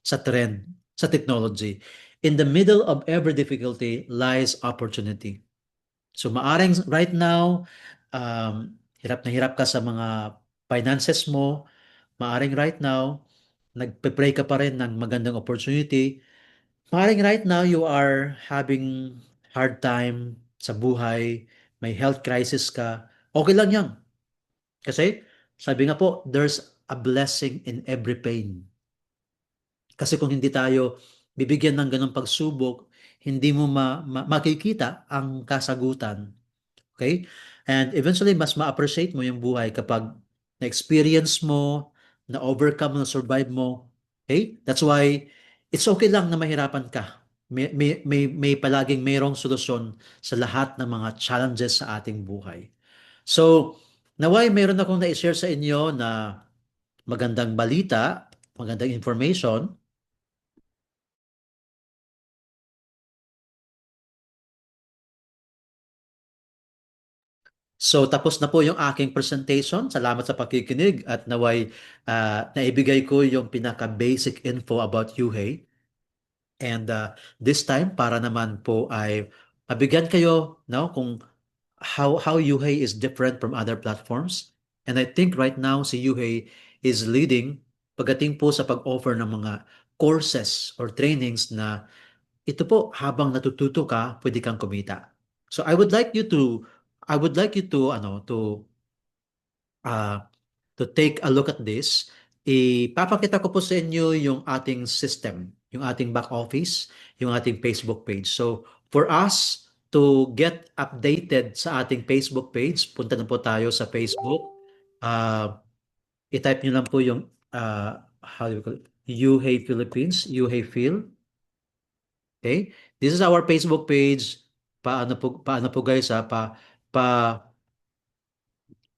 sa trend, sa technology. In the middle of every difficulty lies opportunity. So maaring right now, hirap na hirap ka sa mga finances mo, maaring right now, nagpe-pray ka pa rin ng magandang opportunity. Maaring right now you are having hard time sa buhay, may health crisis ka, okay lang yan. Kasi sabi nga po, there's a blessing in every pain. Kasi kung hindi tayo bibigyan ng ganong pagsubok, hindi mo makikita ang kasagutan. Okay? And eventually, mas ma-appreciate mo yung buhay kapag na-experience mo, na-overcome mo, na-survive mo. Okay? That's why it's okay lang na mahirapan ka. May palaging mayroong solusyon sa lahat ng mga challenges sa ating buhay. So, naway meron akong na-share sa inyo na magandang balita, magandang information. So tapos na po yung aking presentation. Salamat sa pakikinig at naway naibigay ko yung pinaka-basic info about UHEI. And this time para naman po ay mabigyan kayo no kung how UHEI is different from other platforms. And I think right now si UHEI is leading pagdating po sa pag-offer ng mga courses or trainings na ito po habang natututo ka, pwede kang kumita. So I would like you to uh, to take a look at this. Ipapakita ko po sa inyo yung ating system, yung ating back office, yung ating Facebook page. So for us to get updated sa ating Facebook page, punta na po tayo sa Facebook. I-type nyo lang po yung how do you call it? UHEI Philippines, UHEI Phil. Okay? This is our Facebook page. Paano po guys pa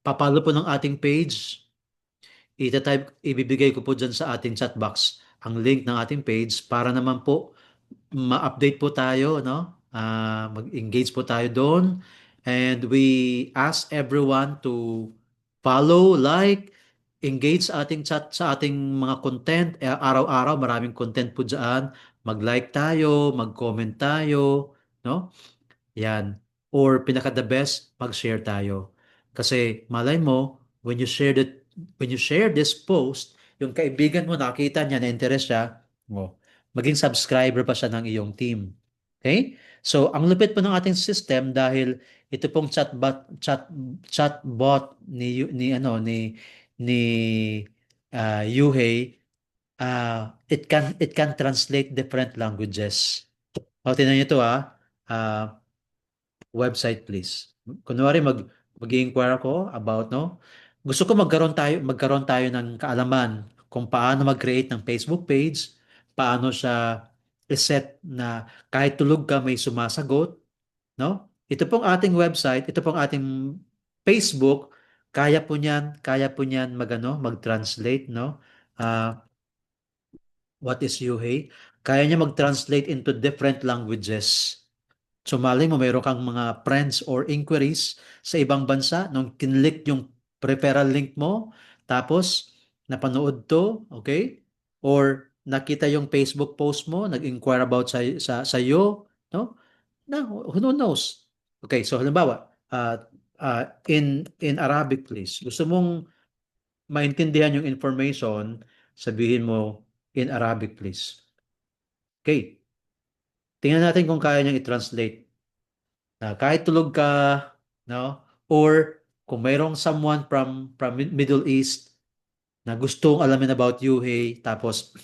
papalo po ng ating page. Ibibigay ko po dyan sa ating chat box ang link ng ating page para naman po ma-update po tayo, no? Mag-engage po tayo doon. And we ask everyone to follow, like, engage sa ating chat, sa ating mga content. Araw-araw, maraming content po dyan. Mag-like tayo, mag-comment tayo, no? Yan. Or pinaka the best, mag-share tayo. Kasi malay mo, when you share this post, yung kaibigan mo nakita niya na interest siya, oh, maging subscriber pa siya ng iyong team. Okay? So, ang lupit po ng ating system dahil ito pong chatbot ni Yuhei, it can translate different languages. O, tingnan niyo ito website please. Kunwari mag-inquire ako about gusto ko magkaroon tayo ng kaalaman kung paano mag-create ng Facebook page, paano siya i-set na kahit tulog ka may sumasagot, no? Ito pong ating website, ito pong ating Facebook, kaya po niyan mag-translate, no? What is Yuhei? Kaya niya mag-translate into different languages. So malay mo, mayroon kang mga friends or inquiries sa ibang bansa, nung kinlik yung referral link mo, tapos napanood to, okay? Or nakita yung Facebook post mo, nag-inquire about sa iyo, no? Na, who knows? Okay, so halimbawa, in Arabic please. Gusto mong maintindihan yung information, sabihin mo in Arabic please. Okay. Tingnan natin kung kaya niyang i-translate. Kahit tulog ka, no? Or kung mayroong someone from Middle East na gustong alamin about Yuhei, tapos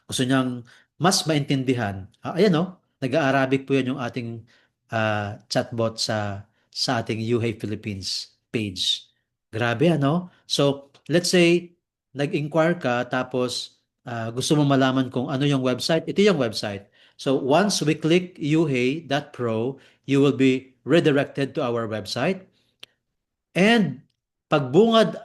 gusto niyang mas maintindihan. Ayan no, nag-Arabic po yan yung ating chatbot sa ating Yuhei Philippines page. Grabe ano? So, let's say nag-inquire ka tapos gusto mo malaman kung ano yung website. Ito yung website. So, once we click yuhei.pro, you will be redirected to our website. And pagbungad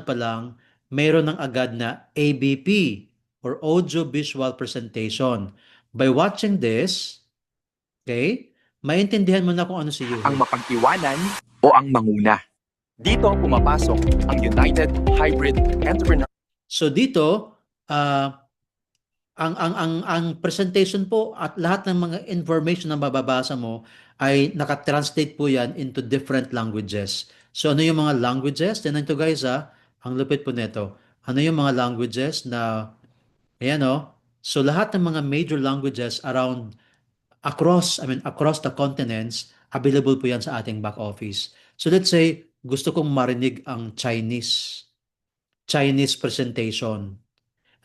pa lang, mayroon ng agad na ABP or Audio Visual Presentation. By watching this, okay, maintindihan mo na kung ano si Yuhei. Ang mapag-iwanan o ang manguna. Dito pumapasok ang United Hybrid Entrepreneur. So dito, ang presentation po at lahat ng mga information na mababasa mo ay nakatranslate po yan into different languages. So ano yung mga languages? Tignan ito guys ang lupit po nito. Ano yung mga languages na, ayan so lahat ng mga major languages across the continents, available po yan sa ating back office. So let's say, gusto kong marinig ang Chinese presentation.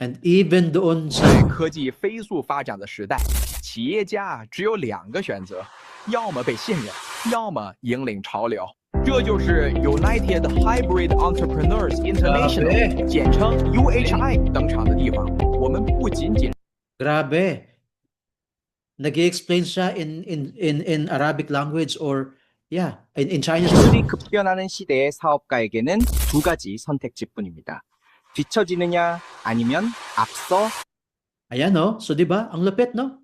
And even doon sa 在科技飞速发展的时代，企业家只有2个选择：要么被信任，要么引领潮流。这就是 United Hybrid Entrepreneurs International， 简称 UHI 登场的地方。我们不仅仅 grabe. Nag-i-explain siya in Arabic language or in Chinese. 기술이 급변하는 시대의 사업가에게는 2가지 선택지뿐입니다. 뒤처지느냐 아니면 앞서. Ayan so 'di ba? Ang lupit no?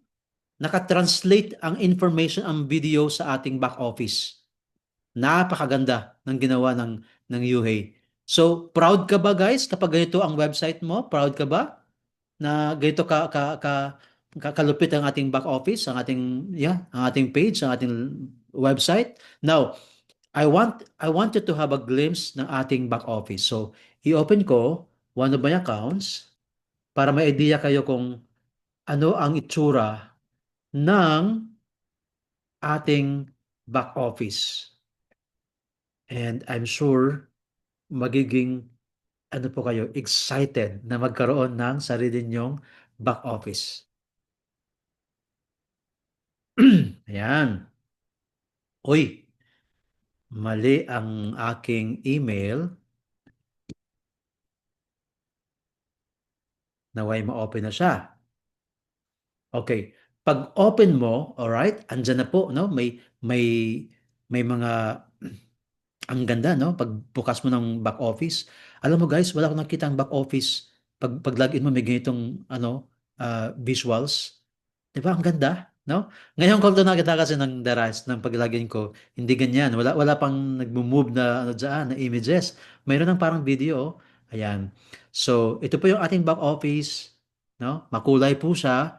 Naka-translate ang information, ang video sa ating back office. Napakaganda ng ginawa ng Yuhei. So, proud ka ba guys kapag ganito ang website mo? Proud ka ba na ganito kalupit ang ating back office, ang ating page, ang ating website? Now, I want you to have a glimpse ng ating back office. So, i-open ko one of my accounts para may idea kayo kung ano ang itsura ng ating back office. And I'm sure magiging po kayo, excited na magkaroon ng sarili ninyong back office. Ayan. Uy, mali ang aking email. Naway ma-open na siya. Okay. Pag open mo, alright, andyan na po, no? May mga, ang ganda, no? Pag bukas mo ng back office. Alam mo guys, wala akong nakita ang back office. Pag login mo, may ganitong, visuals. Di ba? Ang ganda, no? Ngayon ko ito nakita kasi ng daras, ng pag-login ko, hindi ganyan. Wala pang nagmo-move na, dyan, na images. Mayroon ng parang video, Ayan. So, ito po yung ating back office, no? Makulay po siya.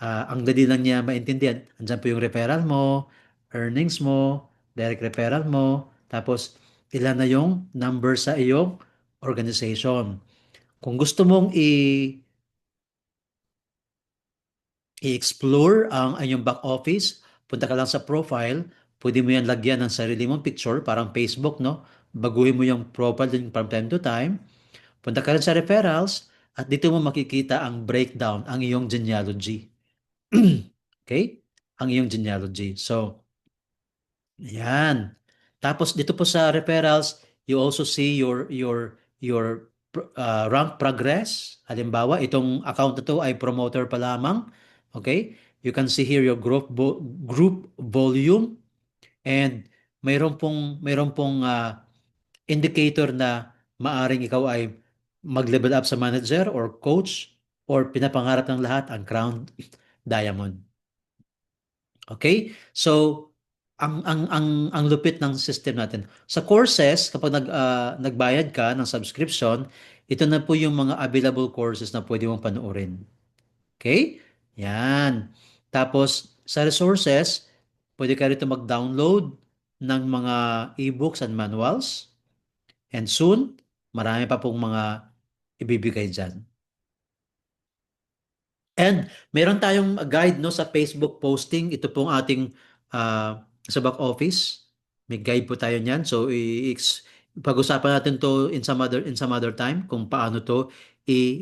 Ang dali lang niya maintindihan. Andiyan po yung referral mo, earnings mo, direct referral mo, tapos ilan na yung number sa iyong organization. Kung gusto mong i-explore ang inyong back office, punta ka lang sa profile, pwede mo yan lagyan ng sarili mong picture, parang Facebook, no? Baguhin mo yung profile din from time to time. Punta ka rin sa referrals, at dito mo makikita ang breakdown, ang iyong genealogy. Okay? Ang iyong genealogy. So, yan. Tapos dito po sa referrals, you also see your rank progress. Halimbawa, itong account na to ay promoter pa lamang. Okay? You can see here your group volume, and mayroon pong indicator na maaring ikaw ay mag-level up sa manager or coach, or pinapangarap ng lahat ang crown diamond. Okay? So, ang lupit ng system natin. Sa courses, kapag nagbayad ka ng subscription, ito na po yung mga available courses na pwede mong panoorin. Okay? Yan. Tapos, sa resources, pwede ka rito mag-download ng mga e-books and manuals. And soon, marami pa pong mga ibibigay dyan. And meron tayong guide, no, sa Facebook posting. Ito pong ating sa back office. May guide po tayo niyan. So pag-usapan natin to in some other time kung paano to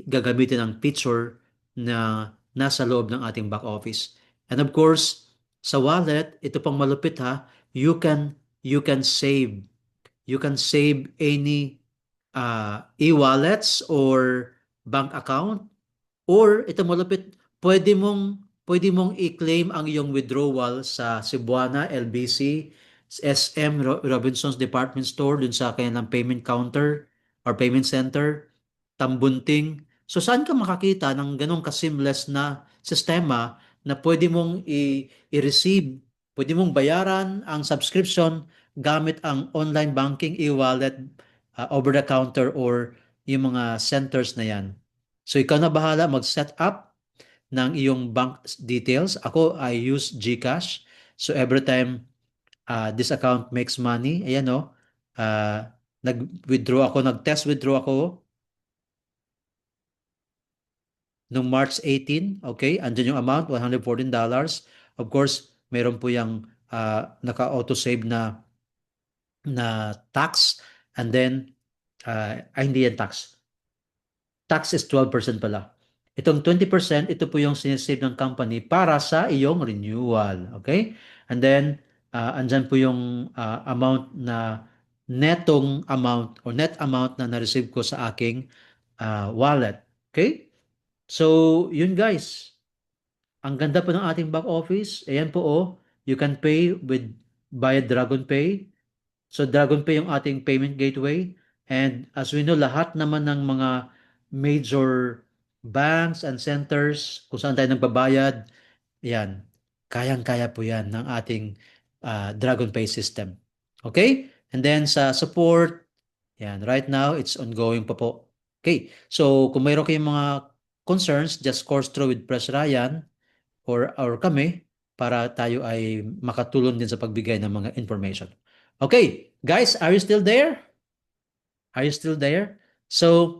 gagamitin ang picture na nasa loob ng ating back office. And of course, sa wallet, ito pang malupit ha. You can save any e-wallets or bank account. Or ito malupit, pwede mong i-claim ang iyong withdrawal sa Cebuana, LBC, SM, Robinson's Department Store, dun sa kanilang payment counter or payment center, Tambunting. So saan ka makakita ng ganong ka-seamless na sistema na pwede mong i-receive, pwede mong bayaran ang subscription gamit ang online banking, e-wallet, over the counter, or yung mga centers na yan. So ikaw na bahala mag-set up ng iyong bank details. Ako, I use GCash. So every time this account makes money, ayan o, nag-test withdraw ako noong March 18, okay? Andyan yung amount, $114. Of course, meron po yung naka-auto-save na tax, and then, hindi yan tax. Tax is 12% pala. Itong 20%, ito po yung sinesave ng company para sa iyong renewal. Okay? And then, andyan po yung amount na netong amount or net amount na na-receive ko sa aking wallet. Okay? So, yun guys. Ang ganda po ng ating back office. Ayan po oh. You can pay via DragonPay. So DragonPay yung ating payment gateway. And as we know, lahat naman ng mga major banks and centers kung saan tayo nagbabayad, yan, kayang-kaya po yan ng ating DragonPay system. Okay? And then sa support, yan, right now, it's ongoing pa po. Okay, so kung mayroon kayong mga concerns, just course through with Press Ryan or kami para tayo ay makatulong din sa pagbigay ng mga information. Okay, guys, are you still there? Are you still there? So,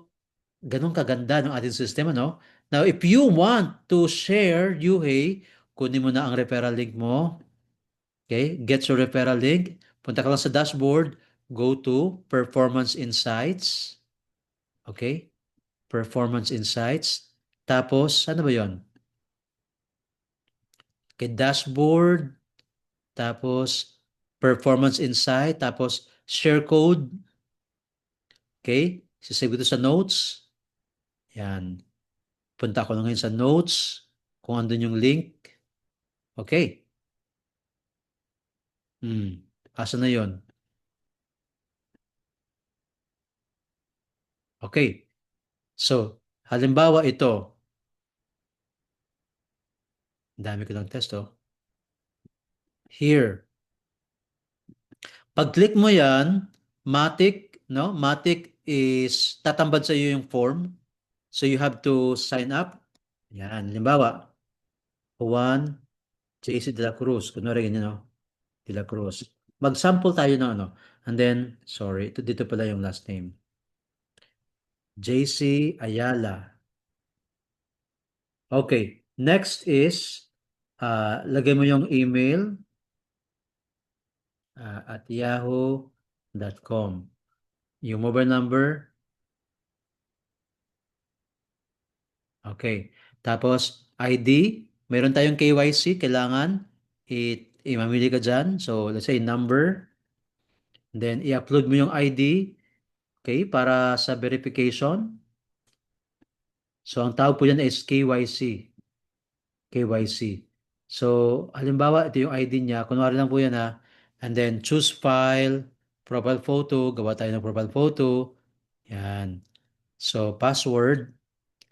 ganun kaganda ng ating sistema, no? Now, if you want to share Yuhei, kunin mo na ang referral link mo. Okay, get your referral link. Punta ka lang sa dashboard, go to Performance Insights. Okay, Performance Insights. Tapos, ano ba yon? Okay, dashboard, tapos Performance Insight, tapos share code. Okay, sisave ito sa notes. Yan. Punta ko na ngayon sa notes, kung andun yung link. Okay. Asa na yon? Okay. So, halimbawa ito. Ang dami ko ng test, oh. Here. Pag-click mo yan, Matic, no? Matic is tatambad sa iyo yung form. So, you have to sign up. Yan. Halimbawa, Juan JC De La Cruz. Kunwari ganyan, no? De La Cruz. Mag-sample tayo ng ano. And then, sorry, dito pala yung last name. JC Ayala. Okay. Next is, lagay mo yung email at yahoo.com. Yung mobile number, okay. Tapos, ID, meron tayong KYC, kailangan mamili ka dyan. So, let's say number, then i-upload mo yung ID, okay, para sa verification. So, ang tawag po yan is KYC. KYC. So, halimbawa, ito yung ID niya. Kunwari lang po yan ha. And then, choose file, profile photo. Gawa tayo ng profile photo. Yan. So, password.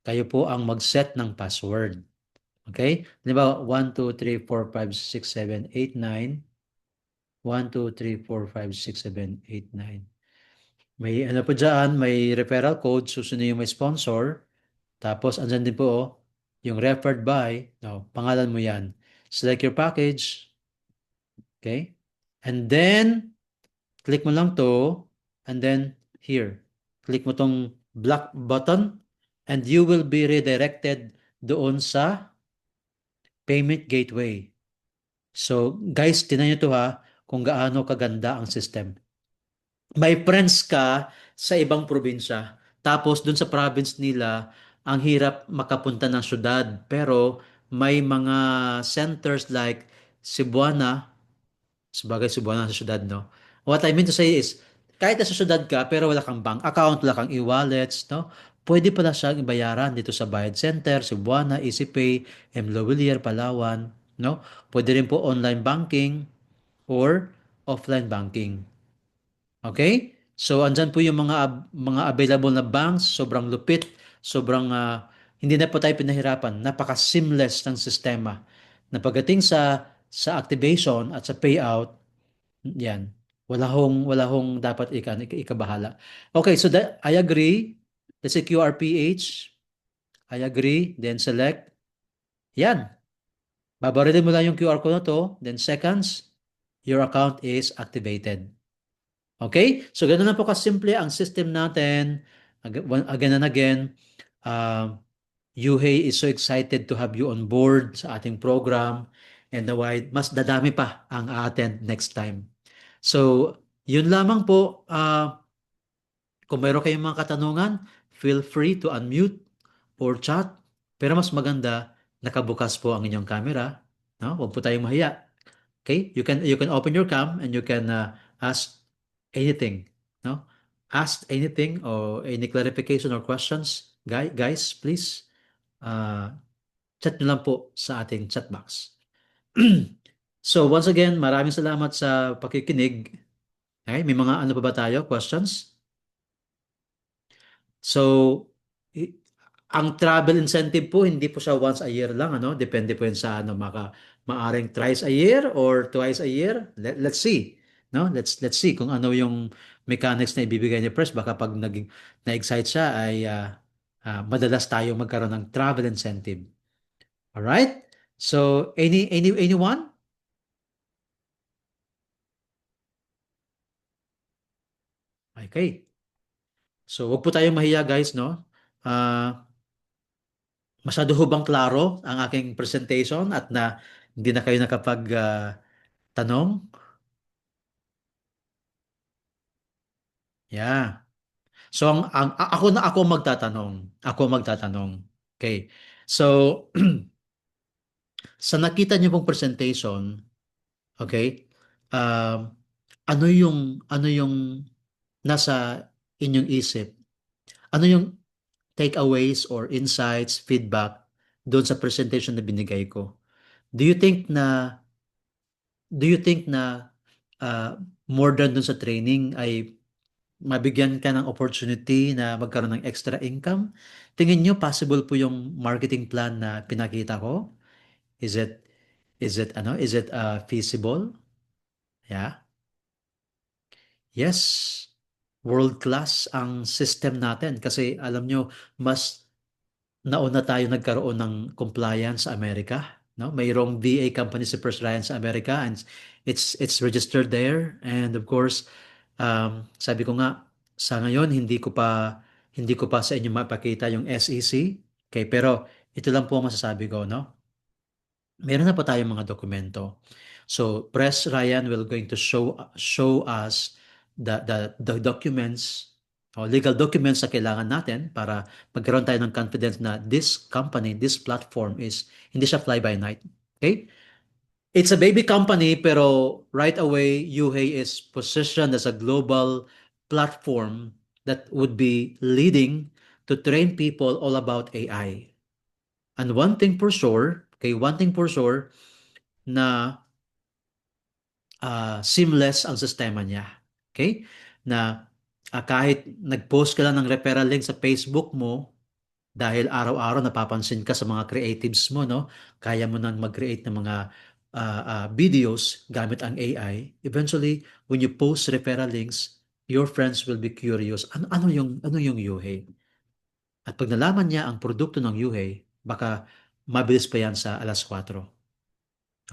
Kayo po ang mag-set ng password. Okay? Halimbawa, 1, 2, 3, 4, 5, 6, 7, 8, 9. 1, 2, 3, 4, 5, 6, 7, 8, 9. May ano po dyan, may referral code. Susunod yung may sponsor. Tapos, andyan din po, yung referred by, no, pangalan mo yan. Select your package. Okay? And then, click mo lang to, and then, here. Click mo tong black button, and you will be redirected doon sa payment gateway. So, guys, tinan nyo to ha, kung gaano kaganda ang system. May friends ka sa ibang probinsya. Tapos dun sa province nila, ang hirap makapunta ng syudad. Pero may mga centers like Cebuana, sabagay Cebuana sa syudad, no? What I mean to say is, kahit nasa syudad ka, pero wala kang bank account, wala kang e-wallets, no? Pwede pala siyang ibayaran dito sa Bayad Center, Cebuana, EasyPay, M. Lovillier, Palawan, no? Pwede rin po online banking or offline banking. Okay? So andyan po yung mga available na banks, sobrang lupit, sobrang hindi na po tayo pinahirapan. Napaka-seamless ng sistema. Na pagdating sa activation at sa payout, yan. Wala hong dapat ikabahala. Okay, so I agree. Let's say QRPH. I agree. Then select. Yan. Babarilin mo lang yung QR code na to. Then seconds, your account is activated. Okay? So, ganoon na po kasimple ang system natin. Again and again, Yuhei is so excited to have you on board sa ating program and naway mas dadami pa ang attend next time. So, yun lamang po. Kung mayroon kayong mga katanungan, feel free to unmute or chat. Pero mas maganda, nakabukas po ang inyong camera. No? Huwag po tayong mahiya. Okay? You can open your cam and you can ask anything, no? Ask anything or any clarification or questions, guys, please chat nyo lang po sa ating chat box. So once again, maraming salamat sa pakikinig. Okay, may mga ano pa ba tayo? Questions? So, ang travel incentive po, hindi po siya once a year lang, ano? Depende po yun sa ano, maaring thrice a year or twice a year. Let's see. No? Let's see kung ano yung mechanics na ibibigay ni Press. Baka pag na-excite siya ay madalas tayong magkaroon ng travel incentive. Alright? So, anyone? Okay. So, wag po tayong mahiya, guys, no? Masyado ho bang klaro ang aking presentation at na hindi na kayo nakapag-tanong? Yeah. So ako magtatanong. Ako magtatanong. Okay. So sa nakita niyo pong presentation, okay? Um, ano yung nasa inyong isip? Ano yung takeaways or insights, feedback doon sa presentation na binigay ko? Do you think na do you think na more than dun sa training ay mabigyan ka ng opportunity na magkaroon ng extra income? Tingin nyo possible po yung marketing plan na pinakita ko? Is it feasible? Yeah. Yes. World class ang system natin kasi alam nyo mas nauna tayo nagkaroon ng compliance sa Amerika, no? Mayroong VA company si First Ryan sa Amerika and it's registered there and of course sabi ko nga sa ngayon hindi ko pa sa inyo mapakita yung SEC. Okay, pero Ito lang po ang masasabi ko, no? Meron na po tayong mga dokumento. So, Press Ryan will going to show us the documents o legal documents na kailangan natin para magkaroon tayo ng confidence na this company, this platform is hindi siya fly by night. Okay? It's a baby company pero right away UHEI is positioned as a global platform that would be leading to train people all about AI. And one thing for sure, okay, one thing for sure na seamless ang sistema niya. Okay? Na kahit nag-post ka lang ng referral link sa Facebook mo, dahil araw-araw napapansin ka sa mga creatives mo, no? Kaya mo nang mag-create ng mga videos gamit ang AI. Eventually, when you post referral links, your friends will be curious. Ano yung Yuhei? At pag nalaman niya ang produkto ng Yuhei, baka mabilis pa yan sa alas 4.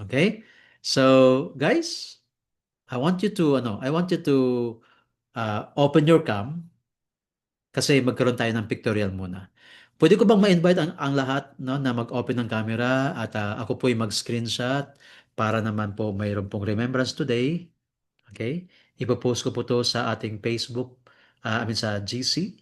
Okay? So, guys, I want you to open your cam kasi magkaroon tayo ng pictorial muna. Pwede ko bang ma-invite ang lahat, no, na mag-open ng camera at ako po'y mag-screenshot para naman po mayroon pong remembrance today. Okay? Ipopost ko po to sa ating Facebook, sa GC.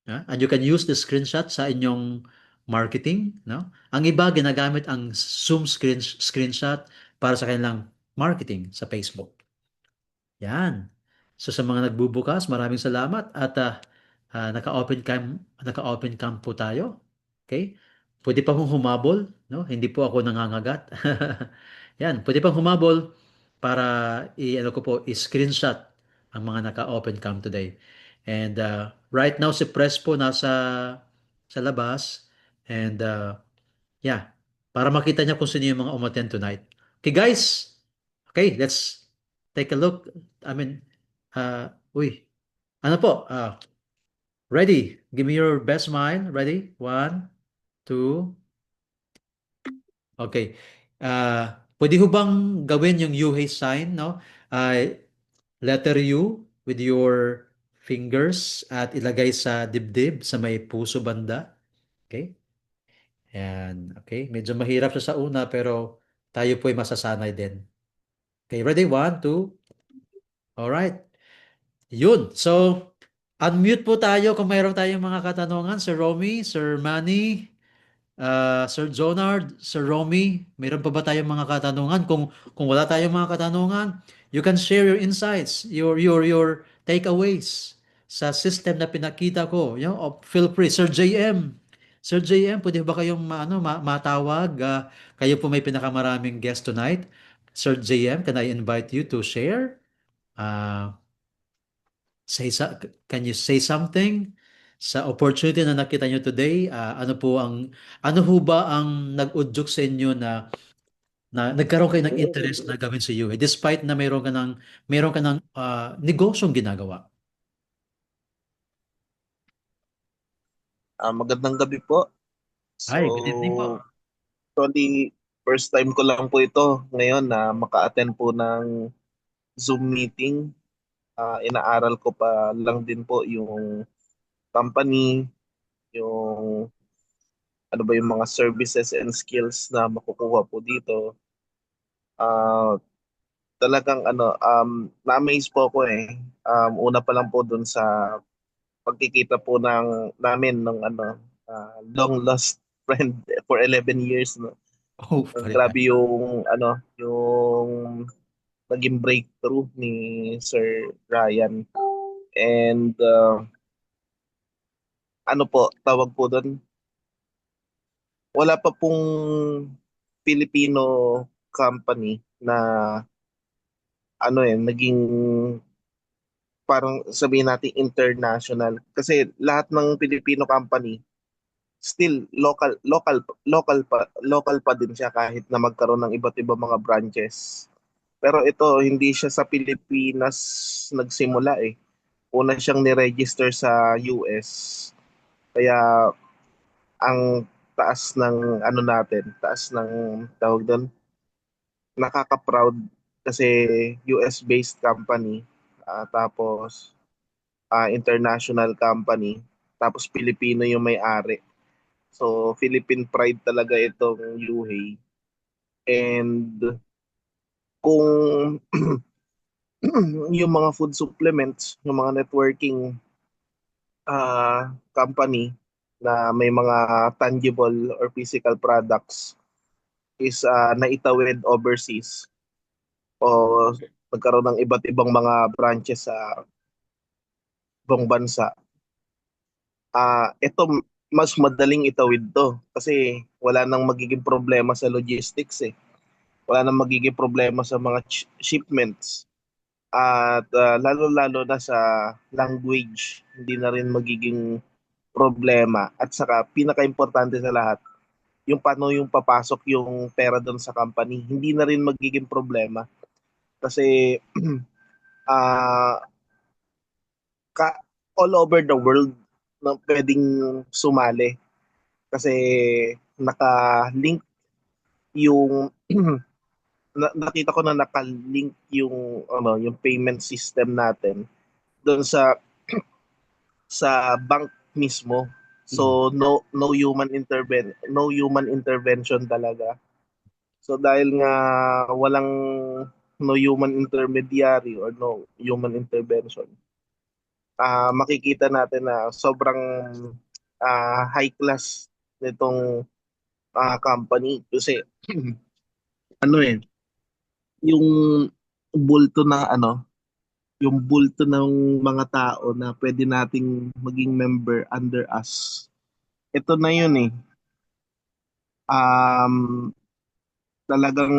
And you can use the screenshot sa inyong marketing, no? Ang iba ginagamit ang Zoom screenshot para sa kanilang marketing sa Facebook. Yan. So sa mga nagbubukas, maraming salamat at naka-open cam po tayo. Okay? Pwede pa hong humabol, no? Hindi po ako nangangagat. Yan, pwede pang humabol para ano ko po, i-screenshot ang mga naka-open cam today. And right now si Press po nasa sa labas and yeah, para makita niya kung sino yung mga umattend tonight. Okay guys, okay, let's take a look. I mean, uy, ano po? Ready? Give me your best smile. Ready? 1, 2. Okay. Pwede ho bang gawin yung Yuhei sign, no? Letter U with your fingers at ilagay sa dibdib sa may puso banda. Okay? Yan. Okay. Medyo mahirap siya sa una pero tayo po ay masasanay din. Okay. Ready? 1, 2. Alright. Yun. So, unmute po tayo kung mayroon tayong mga katanungan. Sir Romy, Sir Manny, Sir Jonard, Sir Romy, mayroon pa ba tayong mga katanungan? Kung wala tayong mga katanungan, you can share your insights, your takeaways sa system na pinakita ko. Feel free. Sir JM, Sir JM, pwede ba kayong matawag? Kayo po may pinakamaraming guest tonight. Sir JM, can I invite you to share? Uh, can you say something sa opportunity na nakita nyo today? Ano ho ba ang nag-udyok sa inyo na nagkaroon kayo ng interest na gawin sa UA despite na mayroon ka ng negosyong ginagawa? Magandang gabi po. Hi, good evening po. Actually, first time ko lang po ito ngayon na maka-attend po ng Zoom meeting. Inaaral ko pa lang din po yung company, yung ano ba yung mga services and skills na makukuha po dito. Talagang na-amaze po ako eh. Una pa lang po dun sa pagkikita po namin ng long lost friend for 11 years, no. Oh, pare. Grabe yung naging breakthrough ni Sir Ryan. And ano po, tawag po doon, wala pa pong Filipino company na naging parang sabihin natin international. Kasi lahat ng Filipino company still local pa din siya kahit na magkaroon ng iba't ibang mga branches. Pero ito, hindi siya sa Pilipinas nagsimula eh. Una siyang ni-register sa US. Kaya ang taas ng taas ng tawag doon, nakaka-proud kasi US-based company, tapos international company, tapos Pilipino yung may-ari. So, Philippine pride talaga itong UHEI. And kung yung mga food supplements, yung mga networking company na may mga tangible or physical products is naitawid overseas o nagkaroon ng iba't ibang mga branches sa ibang bansa. Ito mas madaling itawid to kasi wala nang magiging problema sa logistics eh. Wala nang magiging problema sa mga shipments. At lalo-lalo na sa language, hindi na rin magiging problema. At saka pinaka-importante sa lahat, yung paano yung papasok yung pera doon sa company, hindi na rin magiging problema. Kasi ah all over the world na pwedeng sumali kasi naka-link yung nakita ko na naka-link yung yung payment system natin doon sa bank mismo. So no human intervention talaga. So dahil nga walang no human intermediary or no human intervention, makikita natin na sobrang high class nitong company kasi ano yung bulto ng yung bulto ng mga tao na pwede nating maging member under us. Ito na yun eh. Talagang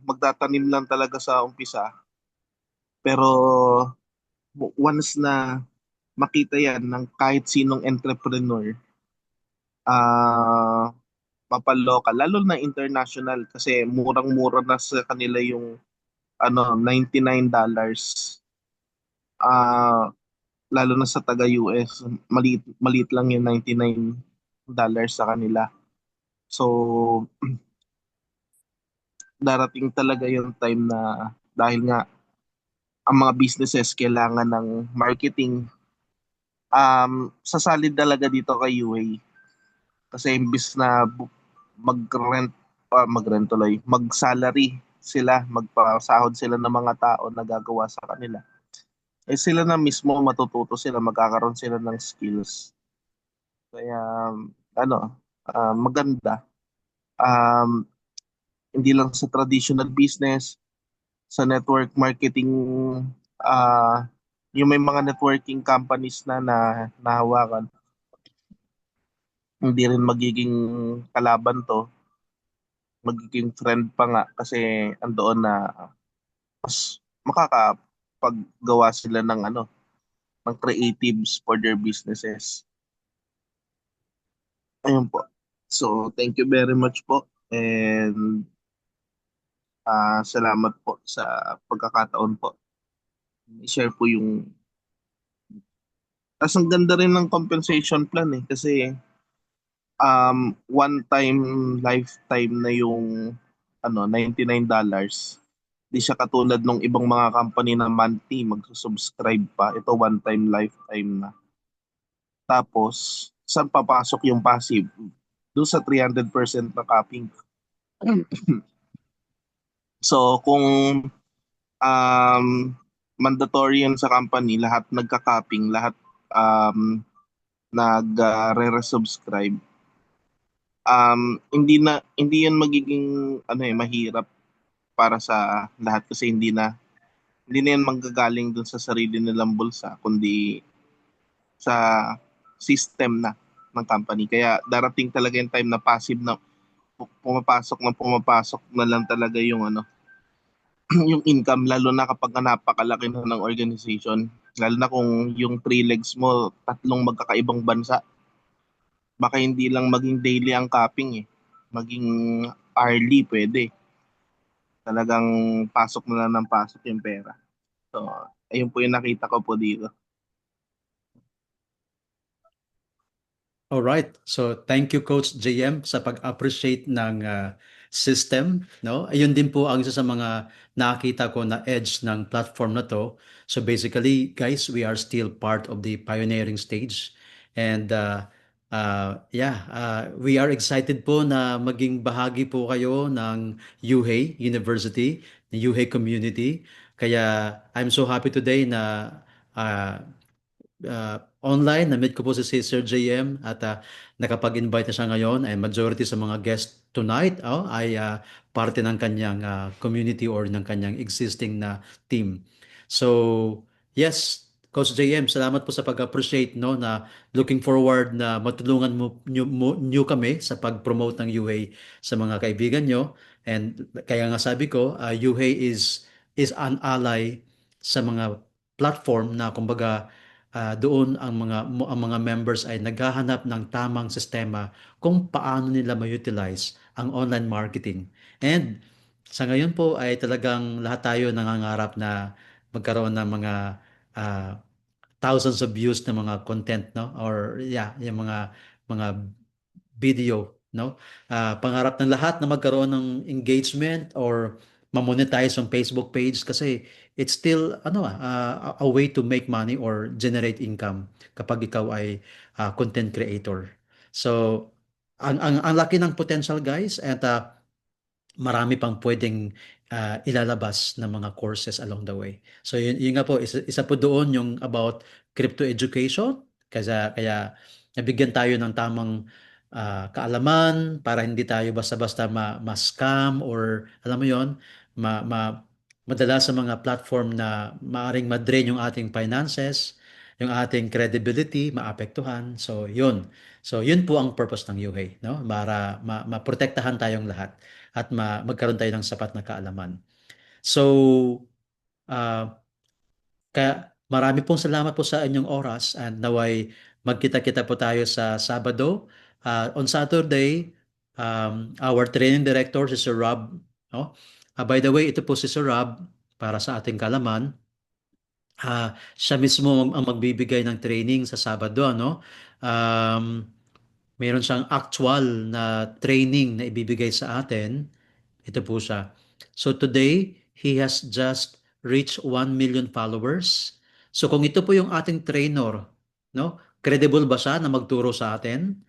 magtatanim lang talaga sa umpisa. Pero once na makita yan ng kahit sinong entrepreneur, mapaloka, lalo na international kasi murang-mura na sa kanila yung $99. Lalo na sa taga-US, maliit lang yung $99 sa kanila. So darating talaga yung time na dahil nga ang mga businesses kailangan ng marketing, sasalid talaga dito kay UA. Kasi imbis na mag-rent tuloy, mag-salary sila, magpasahod sila ng mga tao na gagawa sa kanila. Eh sila na mismo matututo sila, magkakaroon sila ng skills. Kaya maganda. Hindi lang sa traditional business, sa network marketing, yung may mga networking companies na nahawakan, hindi rin magiging kalaban to, magiging friend pa nga kasi andoon na mas makakapaggawa sila ng ng creatives for their businesses. Ayun po. So, thank you very much po and salamat po sa pagkakataon po. I-share po yung ang ganda rin ng compensation plan eh kasi one time lifetime na yung $99. Di siya katulad ng ibang mga company na monthly magsusubscribe pa. Ito one time lifetime na. Tapos saan papasok yung passive? Doon sa 300% na capping. So kung mandatory yan sa company, lahat nagka-capping, lahat nag-re-subscribe. Hindi yan magiging mahirap para sa lahat kasi hindi na yan manggagaling dun sa sarili nilang bulsa kundi sa system na ng company. Kaya darating talaga yung time na passive na pumapasok na lang talaga yung yung income, lalo na kapag napakalaki na ng organization, lalo na kung yung 3 legs mo tatlong magkakaibang bansa. Baka hindi lang maging daily ang capping maging hourly pwede. Talagang pasok na lang ng pasok yung pera. So ayun po yung nakita ko po dito. Alright. So thank you Coach JM sa pag-appreciate ng system, no? Ayun din po ang isa sa mga nakita ko na edge ng platform na to. So basically, guys, we are still part of the pioneering stage and We are excited po na maging bahagi po kayo ng UHEY University, ng UHEY community. Kaya I'm so happy today na uh, online, na-meet ko po si Sir JM at nakapag-invite na siya ngayon, and majority sa mga guest tonight ay parte ng kanyang community or ng kanyang existing na team. So, yes, Coach JM, salamat po sa pag-appreciate, no, na looking forward na matulungan nyo kami sa pag-promote ng UA sa mga kaibigan nyo. And kaya nga sabi ko, UA is an ally sa mga platform na kumbaga doon ang mga members ay naghahanap ng tamang sistema kung paano nila ma-utilize ang online marketing. And sa ngayon po ay talagang lahat tayo nangangarap na magkaroon ng mga ah, thousands of views ng mga content, no, or yung mga video, no. Pangarap ng lahat na magkaroon ng engagement or ma-monetize ang Facebook page kasi it's still a way to make money or generate income kapag ikaw ay content creator. So ang laki ng potential, guys, at marami pang pwedeng ilalabas ng mga courses along the way. So yun nga po, isa po doon yung about crypto education. Kaya nabigyan tayo ng tamang kaalaman para hindi tayo basta-basta ma-scam or alam mo yon, madala sa mga platform na maaring ma-drain yung ating finances, yung ating credibility, maapektuhan. So yun. So yun po ang purpose ng UHEY, no? Para maprotektahan tayong lahat at magkaroon tayo ng sapat na kaalaman. So, uh, kaya marami pong salamat po sa inyong oras, and naway magkita-kita po tayo sa Sabado. On Saturday, our training director, si Sir Rob, no? By the way, ito po si Sir Rob, para sa ating kalaman. Siya mismo ang magbibigay ng training sa Sabado, no? Meron siyang actual na training na ibibigay sa atin. Ito po siya. So today, he has just reached 1 million followers. So kung ito po yung ating trainer, no? Credible ba siya na magturo sa atin?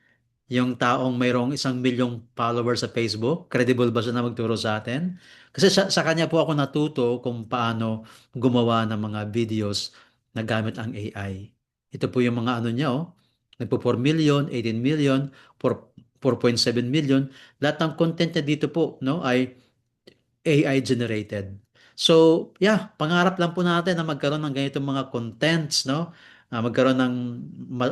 Yung taong mayroong 1 milyong followers sa Facebook, credible ba siya na magturo sa atin? Kasi sa kanya po ako natuto kung paano gumawa ng mga videos na gamit ang AI. Ito po yung mga ano niya, Nagpo 4 million, 18 million, 4.7 million. Lahat ng content niya dito po, no, ay AI generated. So, pangarap lang po natin na magkaroon ng ganitong mga contents, no? Magkaroon ng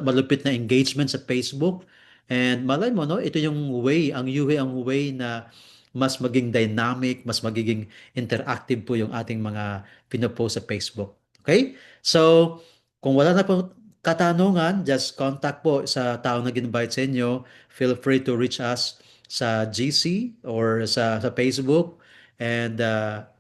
malupit na engagement sa Facebook. And malay mo, no, ito yung way, ang UA ang way na mas maging dynamic, mas magiging interactive po yung ating mga pinopost sa Facebook. Okay? So, kung wala na po katanungan, just contact po sa taong nag-invite sa inyo. Feel free to reach us sa GC or sa Facebook, and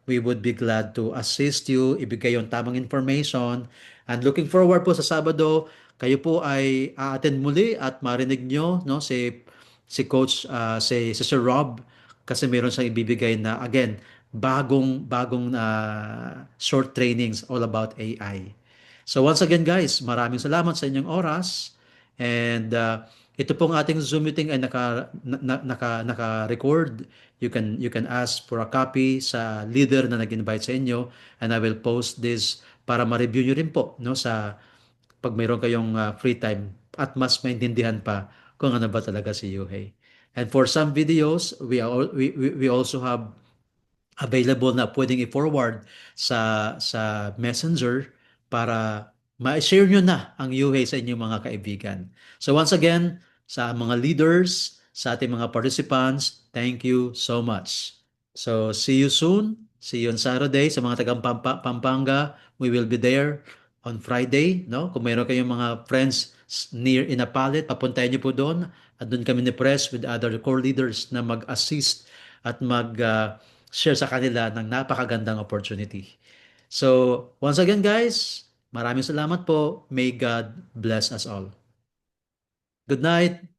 we would be glad to assist you, ibigay yung tamang information. And looking forward po sa Sabado, kayo po ay a-attend muli at marinig nyo, no, si Coach, si Sir Rob, kasi meron siyang ibibigay na, again, bagong short trainings all about AI. So once again, guys, maraming salamat sa inyong oras, and ito pong ating Zoom meeting ay naka-record. You can ask for a copy sa leader na nag-invite sa inyo, and I will post this para ma-review nyo rin po, no, sa pag mayroon kayong free time at mas maintindihan pa kung ano ba talaga si Yuhei. And for some videos, we also have available na pwedeng i-forward sa Messenger para ma-share nyo na ang UHEY sa inyong mga kaibigan. So once again, sa mga leaders, sa ating mga participants, thank you so much. So see you soon. See you on Saturday. Sa mga tagang Pampanga, we will be there on Friday, no? Kung mayroon kayong mga friends near Inapalit, papuntahin niyo po doon. At doon kami ni-press with other core leaders na mag-assist at mag-share sa kanila ng napakagandang opportunity. So, once again, guys, maraming salamat po. May God bless us all. Good night.